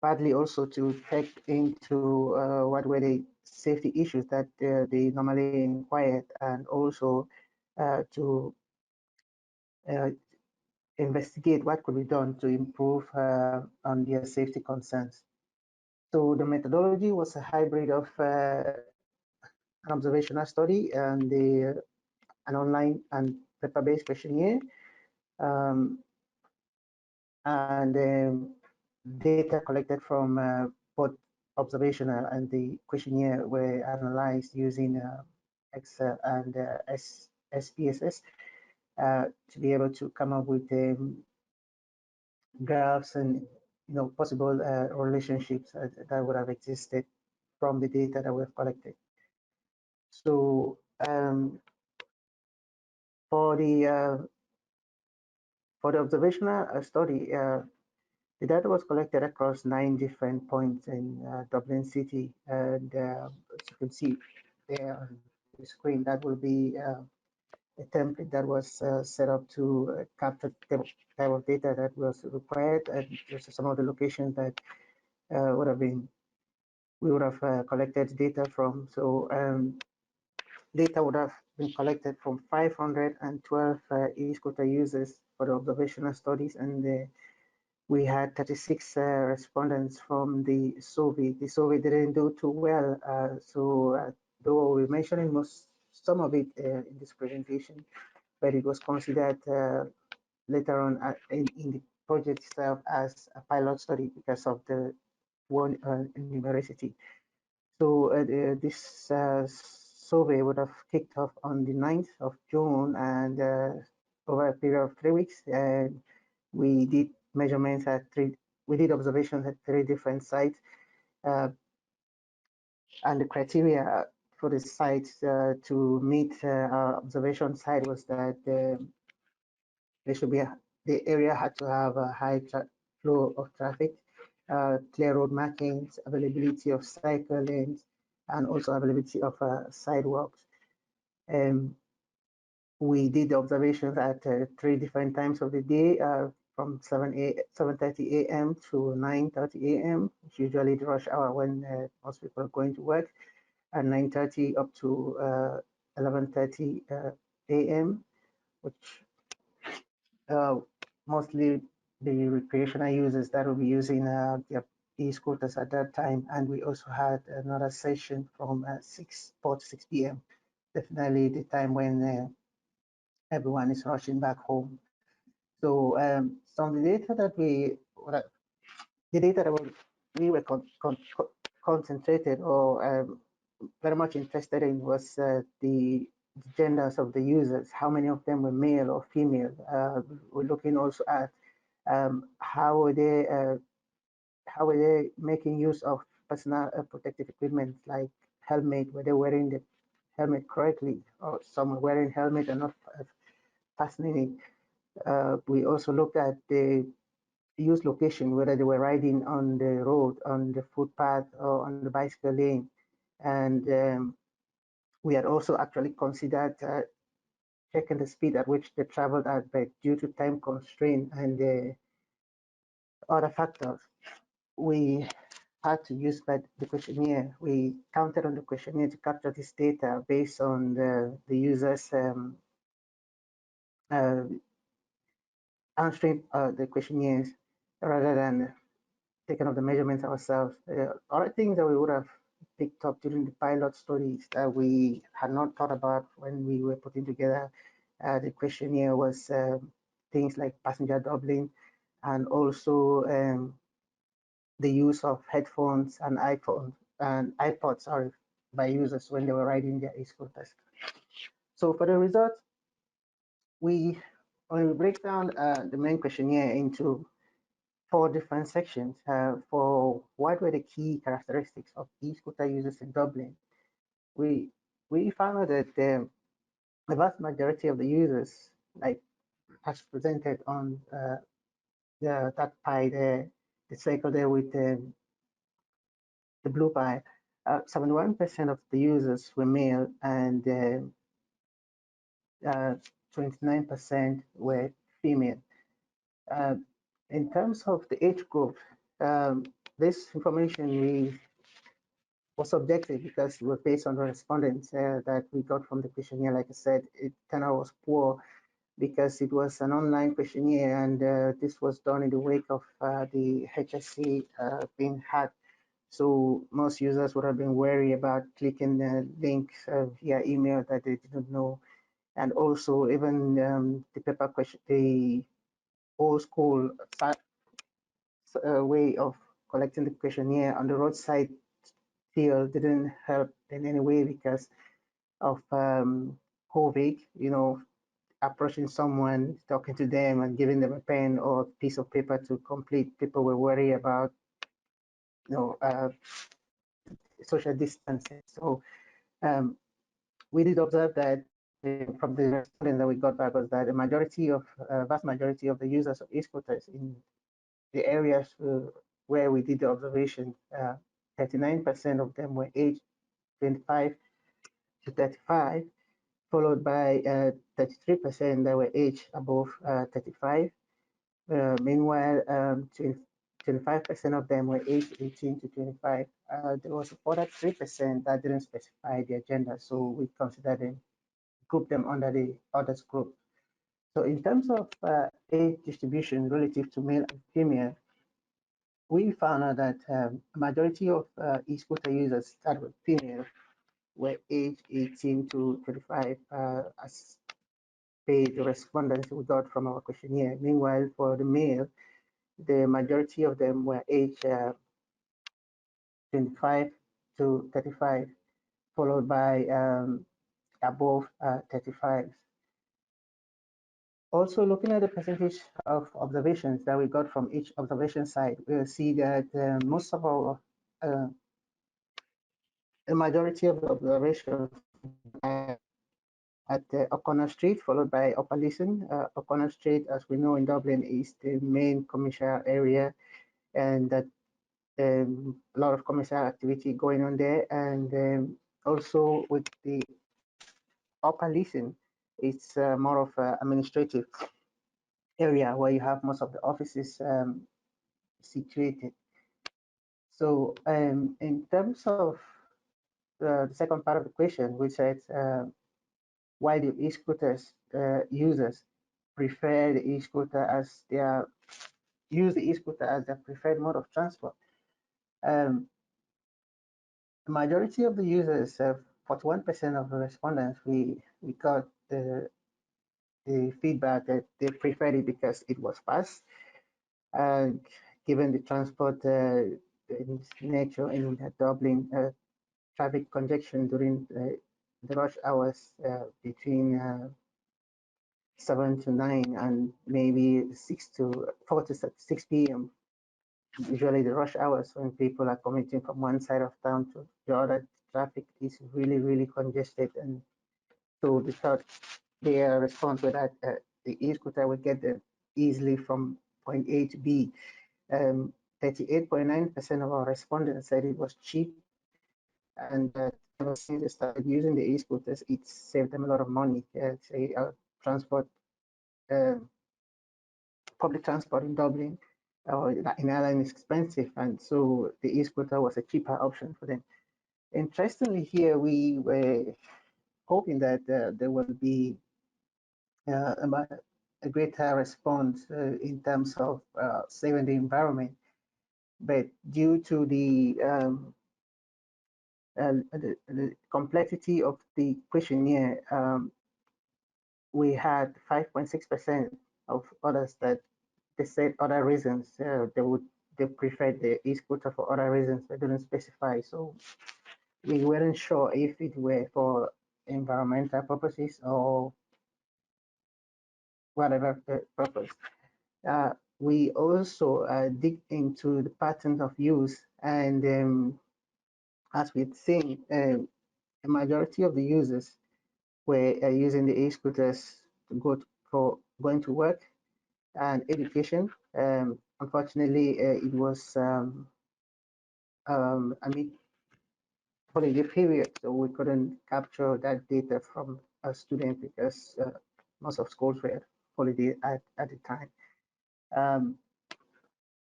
Partly also to take into what were the safety issues that they normally inquired, and also to investigate what could be done to improve on their safety concerns. So the methodology was a hybrid of an observational study and an online and paper-based questionnaire, and data collected from both observational and the questionnaire were analyzed using Excel and SPSS to be able to come up with graphs and possible relationships that would have existed from the data that we've collected. So for the observational study, the data was collected across 9 different points in Dublin City, and as you can see there on the screen, that will be a template that was set up to capture the type of data that was required, and just some of the locations that would have been we would have collected data from. So data would have been collected from 512 e-scooter users for the observational studies, and we had 36 respondents from the survey. The survey didn't do too well, though we're mentioning some of it in this presentation, but it was considered later on in the project itself as a pilot study because of the one numericity. So this survey would have kicked off on the 9th of June, and over a period of 3 weeks, we did measurements at we did observations at 3 different sites. And the criteria for the sites to meet our observation site was that there should be the area had to have a high flow of traffic, clear road markings, availability of cycle lanes, and also availability of sidewalks. We did the observations at 3 different times of the day, from 7:30 a.m. to 9:30 a.m., which usually the rush hour when most people are going to work, and 9:30 up to 11:30 a.m., which mostly the recreational users that will be using their e-scooters at that time. And we also had another session from 6 p.m., definitely the time when everyone is rushing back home. So some of the data that we were concentrated or very much interested in was the genders of the users, how many of them were male or female. We're looking also at how were they making use of personal protective equipment like helmet, were they wearing the helmet correctly, or some were wearing helmet and not fastening it. We also looked at the use location, whether they were riding on the road, on the footpath, or on the bicycle lane. And we had also actually considered checking the speed at which they traveled at, but due to time constraint and other factors, we had to use the questionnaire. We counted on the questionnaire to capture this data based on the users answering the questionnaires rather than taking up the measurements ourselves. Other things that we would have picked up during the pilot studies that we had not thought about when we were putting together the questionnaire was things like passenger doubling, and also the use of headphones and iPods, sorry, by users when they were riding their e-scooters. So for the results, when we break down the main questionnaire into 4 different sections for what were the key characteristics of e-scooter users in Dublin, we found out that the vast majority of the users, like as presented on that pie there, the circle there with the blue pie, 71% of the users were male and 29% were female. In terms of the age group, this information was subjective because it was based on the respondents that we got from the questionnaire. Like I said, it turnout was poor because it was an online questionnaire, and this was done in the wake of the HSC being hacked. So most users would have been wary about clicking the link via email that they didn't know. And also even the paper question, the old school way of collecting the questionnaire on the roadside field didn't help in any way because of COVID, approaching someone, talking to them and giving them a pen or piece of paper to complete. People were worried about, social distancing. So we did observe that from the respondents that we got back was that the vast majority of the users of e-scooters in the areas where we did the observation, 39% of them were aged 25 to 35, followed by 33% that were aged above 35. Meanwhile, 25% of them were aged 18 to 25. There was a further 3% that didn't specify their gender, so we considered them, group them under the others group. So in terms of age distribution relative to male and female, we found out that a majority of e-scooter users that were female were aged 18 to 25 as per the respondents we got from our questionnaire. Meanwhile, for the male, the majority of them were aged 25 to 35, followed by above 35. Also, looking at the percentage of observations that we got from each observation site, we'll see that most of our, the majority of the observations at O'Connor Street, followed by Upper Leeson. O'Connor Street, as we know in Dublin, is the main commercial area, and that a lot of commercial activity going on there. And also with the Upper Leeson, it's more of an administrative area where you have most of the offices situated. So in terms of the second part of the question, which says why do e-scooters users prefer the e-scooter as their use the e-scooter as their preferred mode of transport? The majority of the users, 41% of the respondents, we got the feedback that they preferred it because it was fast, given the transport nature in Dublin, traffic congestion during the rush hours between 7 to 9 and maybe 4 to 6 p.m. Usually the rush hours when people are commuting from one side of town to the other, traffic is really, really congested. And so they thought their response was that the e-scooter would get them easily from point A to B. 38.9% of our respondents said it was cheap, and ever since they started using the e-scooters, it saved them a lot of money. Say transport, public transport in Dublin or in Ireland is expensive, and so the e-scooter was a cheaper option for them. Interestingly, here we were hoping that there will be a greater response in terms of saving the environment, but due to the complexity of the questionnaire, we had 5.6% of others that they said other reasons. They preferred the e-scooter for other reasons they didn't specify. So we weren't sure if it were for environmental purposes or whatever purpose. We also dig into the patterns of use, and as we've seen, a majority of the users were using the e-scooters to go for going to work and education. Unfortunately, it was holiday period, so we couldn't capture that data from a student because most of schools were holiday at the time.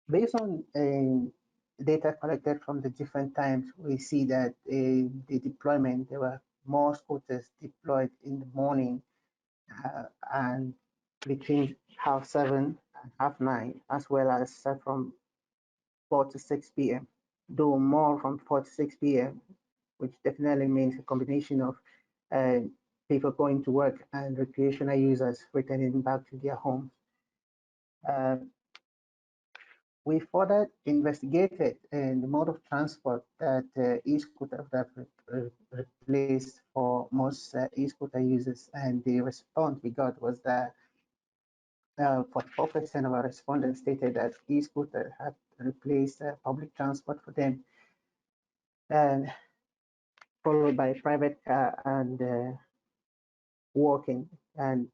Based on data collected from the different times, we see that the deployment, there were more scooters deployed in the morning and between 7:30 and 9:30, as well as from 4 to 6 p.m. Though more from 4 to 6 p.m., which definitely means a combination of people going to work and recreational users returning back to their homes. We further investigated the mode of transport that e-scooter have replaced for most e-scooter users, and the response we got was that 44% of our respondents stated that e-scooter had replaced public transport for them, and followed by private car and walking. And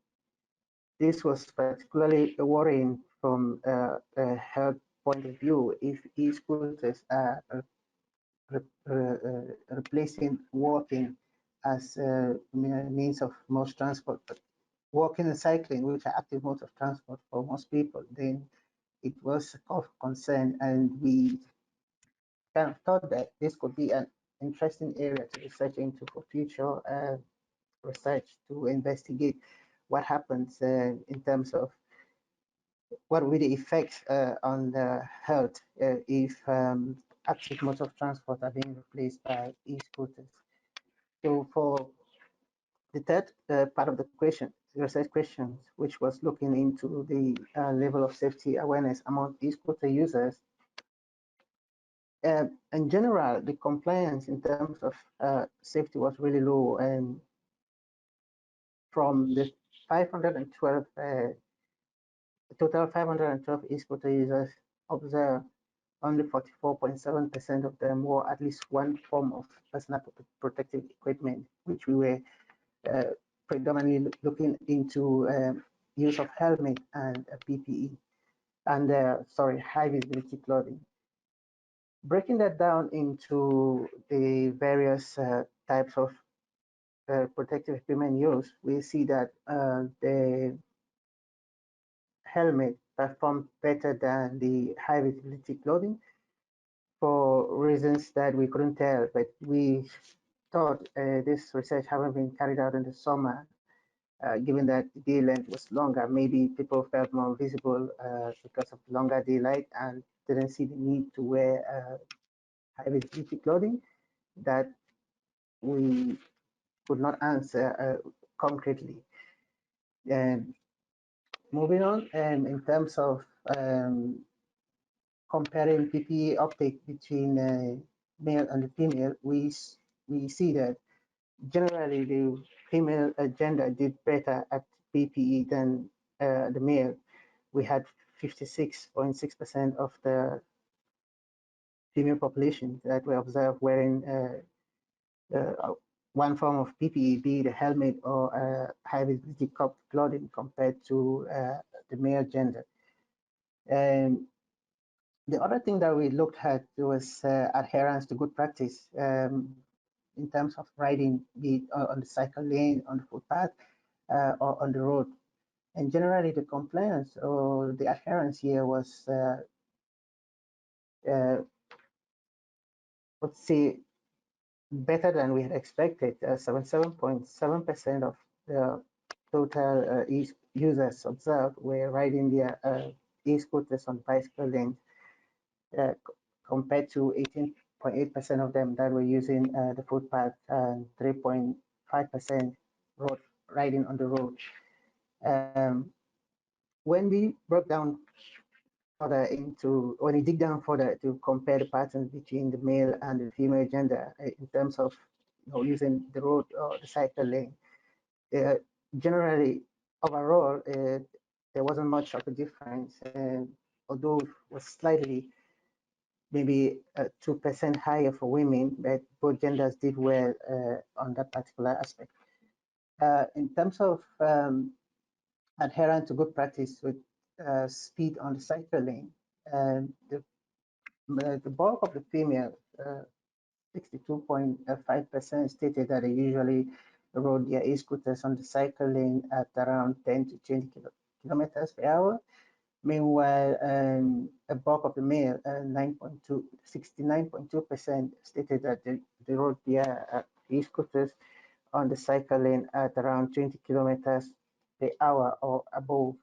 this was particularly worrying from a health point of view. If e-scooters are replacing walking as a means of most transport, but walking and cycling, which are active modes of transport for most people, then it was of concern, and we kind of thought that this could be an interesting area to research into for future research to investigate what happens in terms of what will be the effects on the health if active modes of transport are being replaced by e-scooters. So for the third part of the question, the research questions, which was looking into the level of safety awareness among e-scooter users, in general, the compliance in terms of safety was really low, and from the 512 total 512 e-scooter users observed, only 44.7% of them wore at least one form of personal protective equipment, which we were predominantly looking into use of helmet and PPE, and high visibility clothing. Breaking that down into the various types of protective equipment used, we see that the helmet performed better than the high visibility clothing for reasons that we couldn't tell, but we thought this research having been carried out in the summer, given that the day length was longer, maybe people felt more visible because of longer daylight and didn't see the need to wear high visibility clothing. That we could not answer concretely. And moving on, in terms of comparing PPE uptake between male and the female, we see that generally the female gender did better at PPE than the male. We had 56.6% of the female population that were observed wearing one form of PPE, be it a helmet or high visibility clothing, compared to the male gender. And the other thing that we looked at was adherence to good practice in terms of riding, be it on the cycle lane, on the footpath, or on the road. And generally, the compliance or the adherence here was, let's say, better than we had expected. 77.7% of the total users observed were riding their e-scooters on bicycle lanes, compared to 18.8% of them that were using the footpath and 3.5% road riding on the road. When we broke down further into, when we dig down further to compare the patterns between the male and the female gender in terms of using the road or the cycle lane, generally overall there wasn't much of a difference, although it was slightly maybe 2% higher for women, but both genders did well on that particular aspect. In terms of adherence to good practice with speed on the cycle lane, the bulk of the female, 62.5%, stated that they usually rode their e-scooters on the cycle lane at around 10 to 20 kilometers per hour. Meanwhile, a bulk of the male, 69.2%, stated that they rode their e-scooters on the cycle lane at around 20 kilometers per hour or above.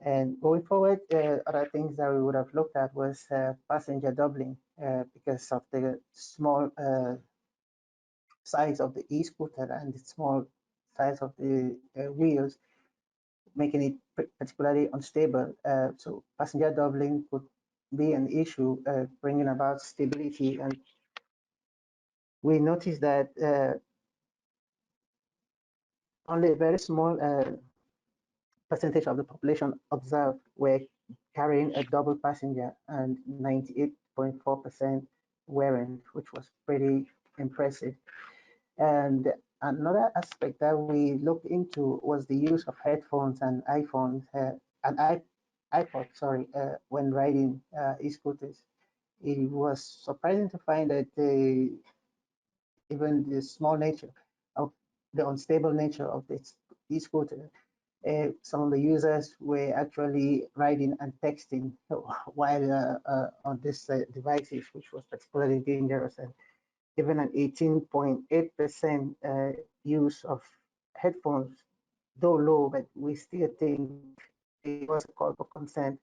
And going forward, other things that we would have looked at was passenger doubling because of the small size of the e-scooter and the small size of the wheels, making it particularly unstable. So passenger doubling could be an issue, bringing about stability. And we noticed that only a very small percentage of the population observed were carrying a double passenger, and 98.4% weren't, which was pretty impressive. And another aspect that we looked into was the use of headphones and iPhones and iPods, when riding e-scooters. It was surprising to find that even the small nature of the unstable nature of this e-scooter some of the users were actually writing and texting while on these devices, which was particularly dangerous. And even an 18.8% use of headphones, though low, but we still think it was a call for consent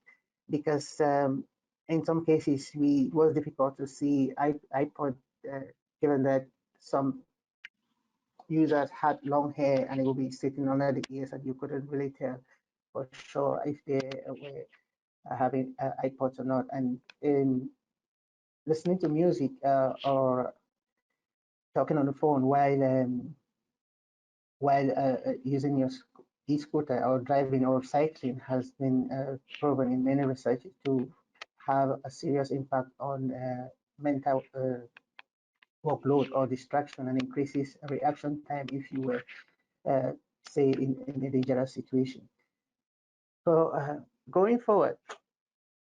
because in some cases it was difficult to see iPod, given that some users had long hair and it would be sitting under the ears and you couldn't really tell for sure if they were having iPods or not. And in listening to music or talking on the phone while using your e-scooter or driving or cycling has been proven in many researches to have a serious impact on mental workload or distraction, and increases reaction time if you were, say, in a dangerous situation. So going forward,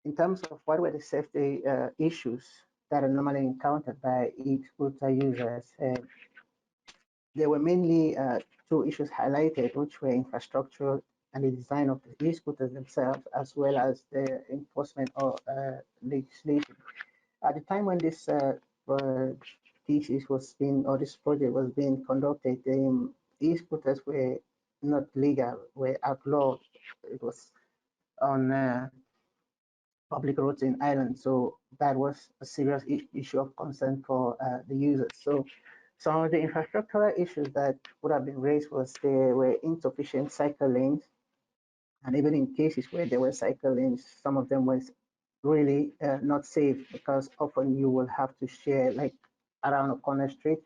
in terms of what were the safety issues that are normally encountered by e-scooter users, there were mainly two issues highlighted, which were infrastructure and the design of the e-scooters themselves, as well as the enforcement of legislation. At the time when this thesis was being, or this project was being conducted, the e-scooters were not legal, were outlawed. It was on public roads in Ireland. So that was a serious issue of concern for the users. So some of the infrastructural issues that would have been raised was there were insufficient cycle lanes. And even in cases where there were cycle lanes, some of them was really not safe because often you will have to share, like around a corner street,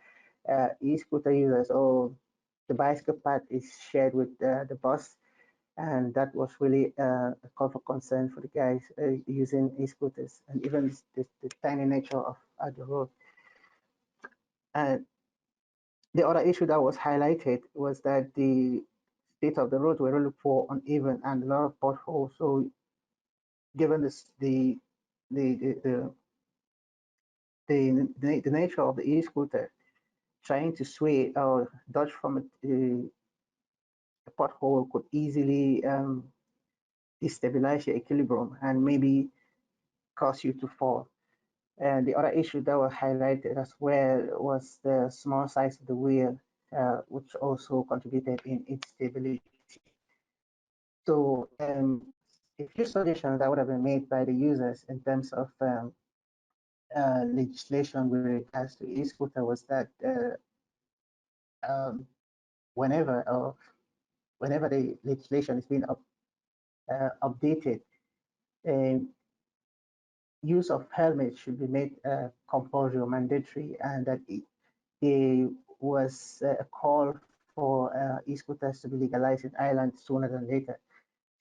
e-scooter users or the bicycle path is shared with the bus, and that was really a call for concern for the guys using e-scooters, and even the tiny nature of the road. And the other issue that was highlighted was that the state of the roads were really poor, uneven, and a lot of potholes. So given this, the nature of the e-scooter, trying to sway or dodge from a pothole could easily destabilize your equilibrium and maybe cause you to fall. And the other issue that was highlighted as well was the small size of the wheel, which also contributed in its stability. So a few suggestions that would have been made by the users in terms of legislation with regards to e-scooter was that um, whenever the legislation is being updated, use of helmets should be made compulsory or mandatory, and that there was a call for e-scooters to be legalized in Ireland sooner than later.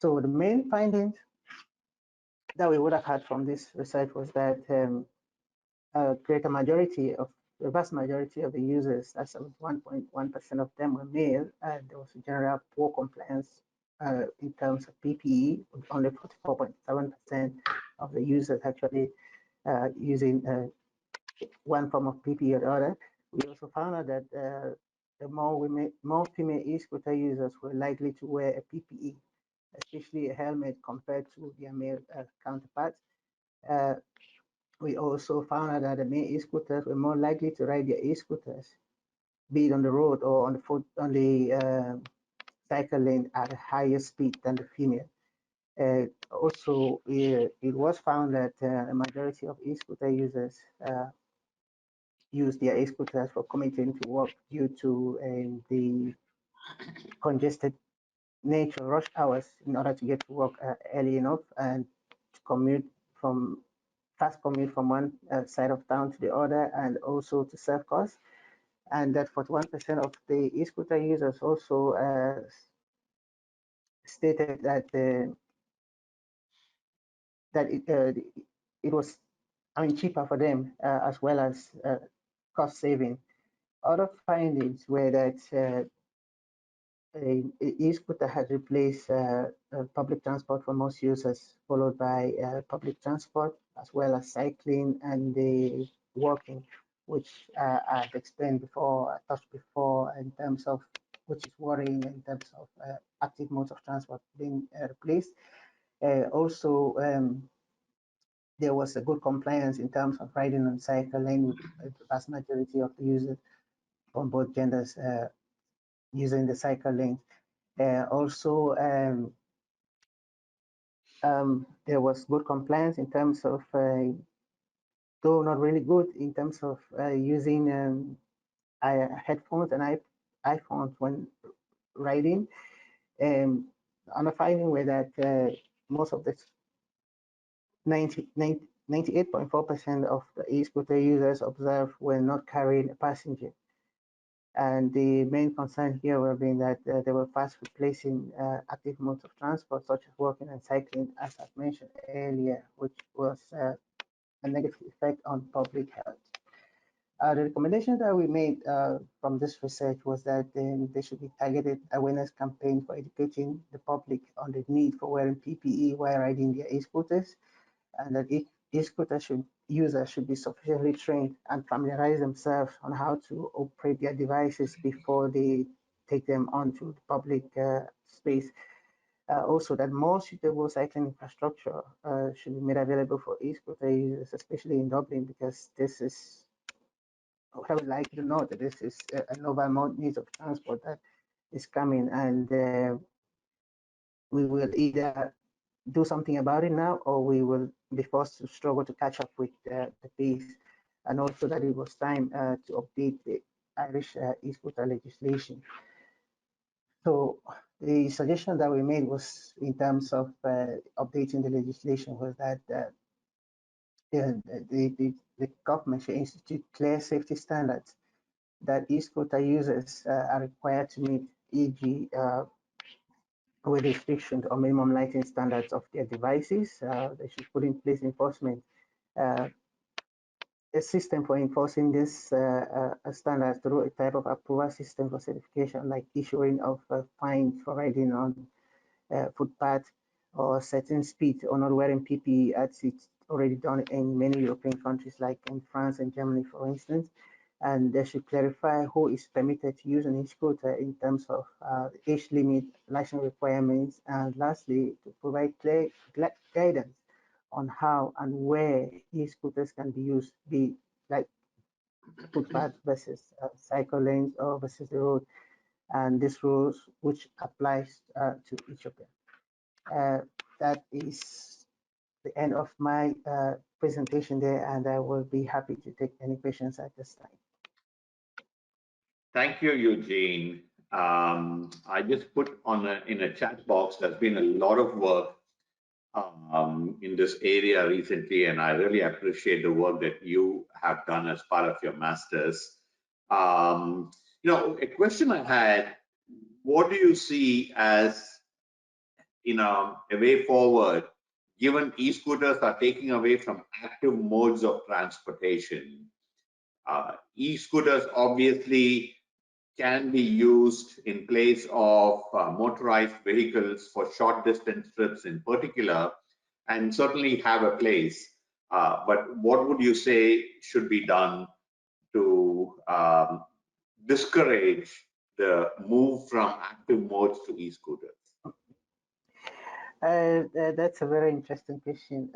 So the main findings that we would have had from this research was that a vast majority of the users, that's 1.1% of them, were male, and there was a general poor compliance in terms of PPE, with only 44.7% of the users actually using one form of PPE or the other. We also found out that the more female e-scooter users were likely to wear a PPE, especially a helmet, compared to their male counterparts. We also found out that the male e-scooters were more likely to ride their e-scooters, be it on the road or on the cycle lane at a higher speed than the female. Also, it was found that a majority of e-scooter users use their e-scooters for commuting to work due to the congested nature rush hours in order to get to work early enough and to fast commute from one side of town to the other, and also to save costs. And that 41% of the e-scooter users also stated that it was, cheaper for them as well as cost saving. Other findings were that e-scooter had replaced public transport for most users, followed by public transport, as well as cycling and the walking, which I've explained before, I touched before in terms of which is worrying in terms of active modes of transport being replaced. Also, there was a good compliance in terms of riding on cycle lane, with the vast majority of the users on both genders using the cycle lane. Also, there was good compliance in terms of, though not really good, in terms of using headphones and iPhones when riding. On the finding were that most of the 98.4% of the e-scooter users observed were not carrying a passenger. And the main concern here were being that they were fast replacing active modes of transport, such as walking and cycling, as I've mentioned earlier, which was a negative effect on public health. The recommendation that we made from this research was that there should be targeted awareness campaigns for educating the public on the need for wearing PPE while riding their e-scooters, and that e-scooter users should be sufficiently trained and familiarize themselves on how to operate their devices before they take them onto the public space. Also, that more suitable cycling infrastructure should be made available for e-scooter users, especially in Dublin, because this is what I would like to know, that this is a novel mode of transport that is coming, and we will either do something about it now, or we will be forced to struggle to catch up with the pace. And also that it was time to update the Irish e-scooter legislation. So the suggestion that we made was, in terms of updating the legislation, was that the government should institute clear safety standards that e-scooter users are required to meet, e.g. with restrictions or minimum lighting standards of their devices. They should put in place enforcement, a system for enforcing this standards through a type of approval system for certification, like issuing of fines for riding on footpath or certain speed, or not wearing PPE, as it's already done in many European countries, like in France and Germany, for instance. And they should clarify who is permitted to use an e-scooter in terms of age limit, license requirements, and lastly, to provide clear guidance on how and where e-scooters can be used, be like footpath versus cycle lanes or versus the road, and these rules which applies to each of them. That is the end of my presentation there, and I will be happy to take any questions at this time. Thank you, Eugene. I just put in a chat box, there's been a lot of work in this area recently, and I really appreciate the work that you have done as part of your master's. A question I had, what do you see as, a way forward, given e-scooters are taking away from active modes of transportation? E-scooters obviously can be used in place of motorized vehicles for short distance trips in particular, and certainly have a place. But what would you say should be done to discourage the move from active modes to e-scooters? That's a very interesting question.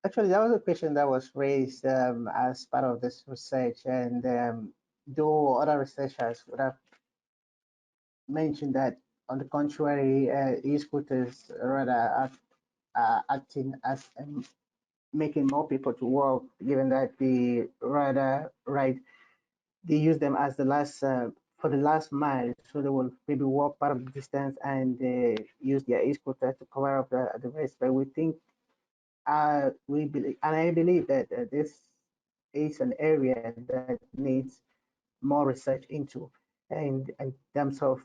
Actually, that was a question that was raised as part of this research, and though other researchers would have mentioned that, on the contrary, e-scooters rather are acting as making more people to walk, given that they rather they use them as the last for the last mile, so they will maybe walk part of the distance and use their e-scooter to cover up the rest. But we think, we believe, and I believe that this is an area that needs more research into, and in terms of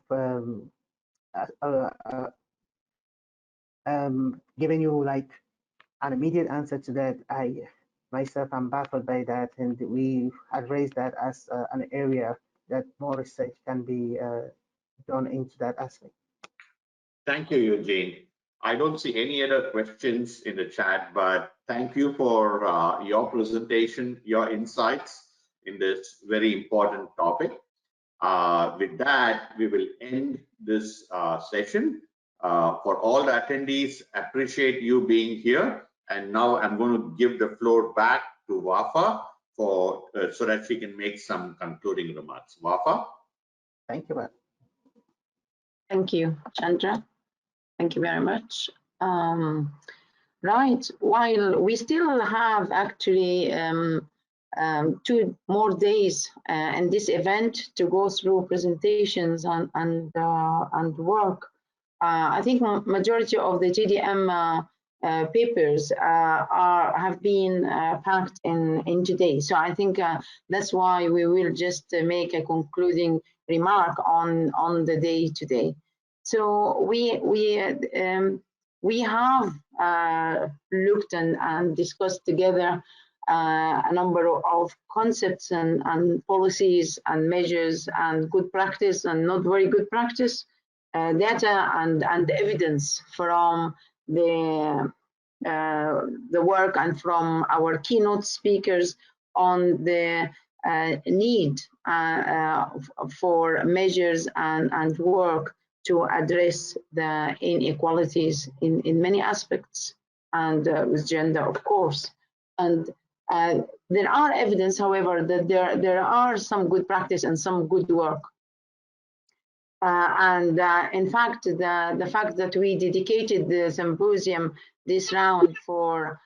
giving you like an immediate answer to that. I myself am baffled by that, and we had raised that as an area that more research can be done into that aspect. Thank you, Eugene. I don't see any other questions in the chat, but thank you for your presentation, your insights in this very important topic. With that, we will end this session. For all the attendees, appreciate you being here. And now I'm going to give the floor back to Wafa for so that she can make some concluding remarks. Wafa. Thank you, Matt. Thank you, Chandra. Thank you very much. Right, while we still have actually 2 more days in this event to go through presentations and work, I think majority of the TDM papers have been packed in today. So I think that's why we will just make a concluding remark on the day today. So we have looked and discussed together a number of concepts and policies and measures and good practice and not very good practice, data and evidence from the work and from our keynote speakers on the need for measures and work to address the inequalities in many aspects, and with gender, of course. And there are evidence, however, that there are some good practice and some good work. In fact, the fact that we dedicated the symposium this round for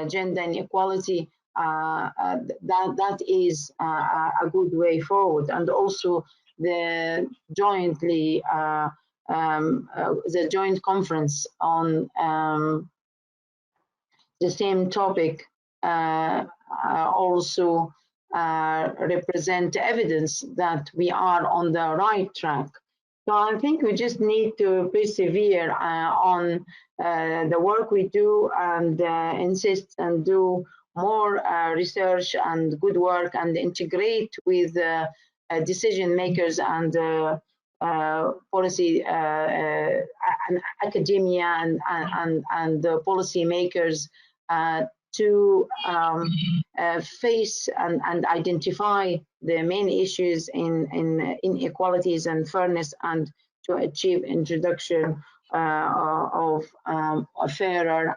gender inequality, that is a good way forward. And also the jointly the joint conference on the same topic also represent evidence that we are on the right track. So I think we just need to persevere on the work we do and insist and do more research and good work and integrate with decision makers and policy and academia and policy makers to face and identify the main issues in inequalities and fairness, and to achieve introduction of a fairer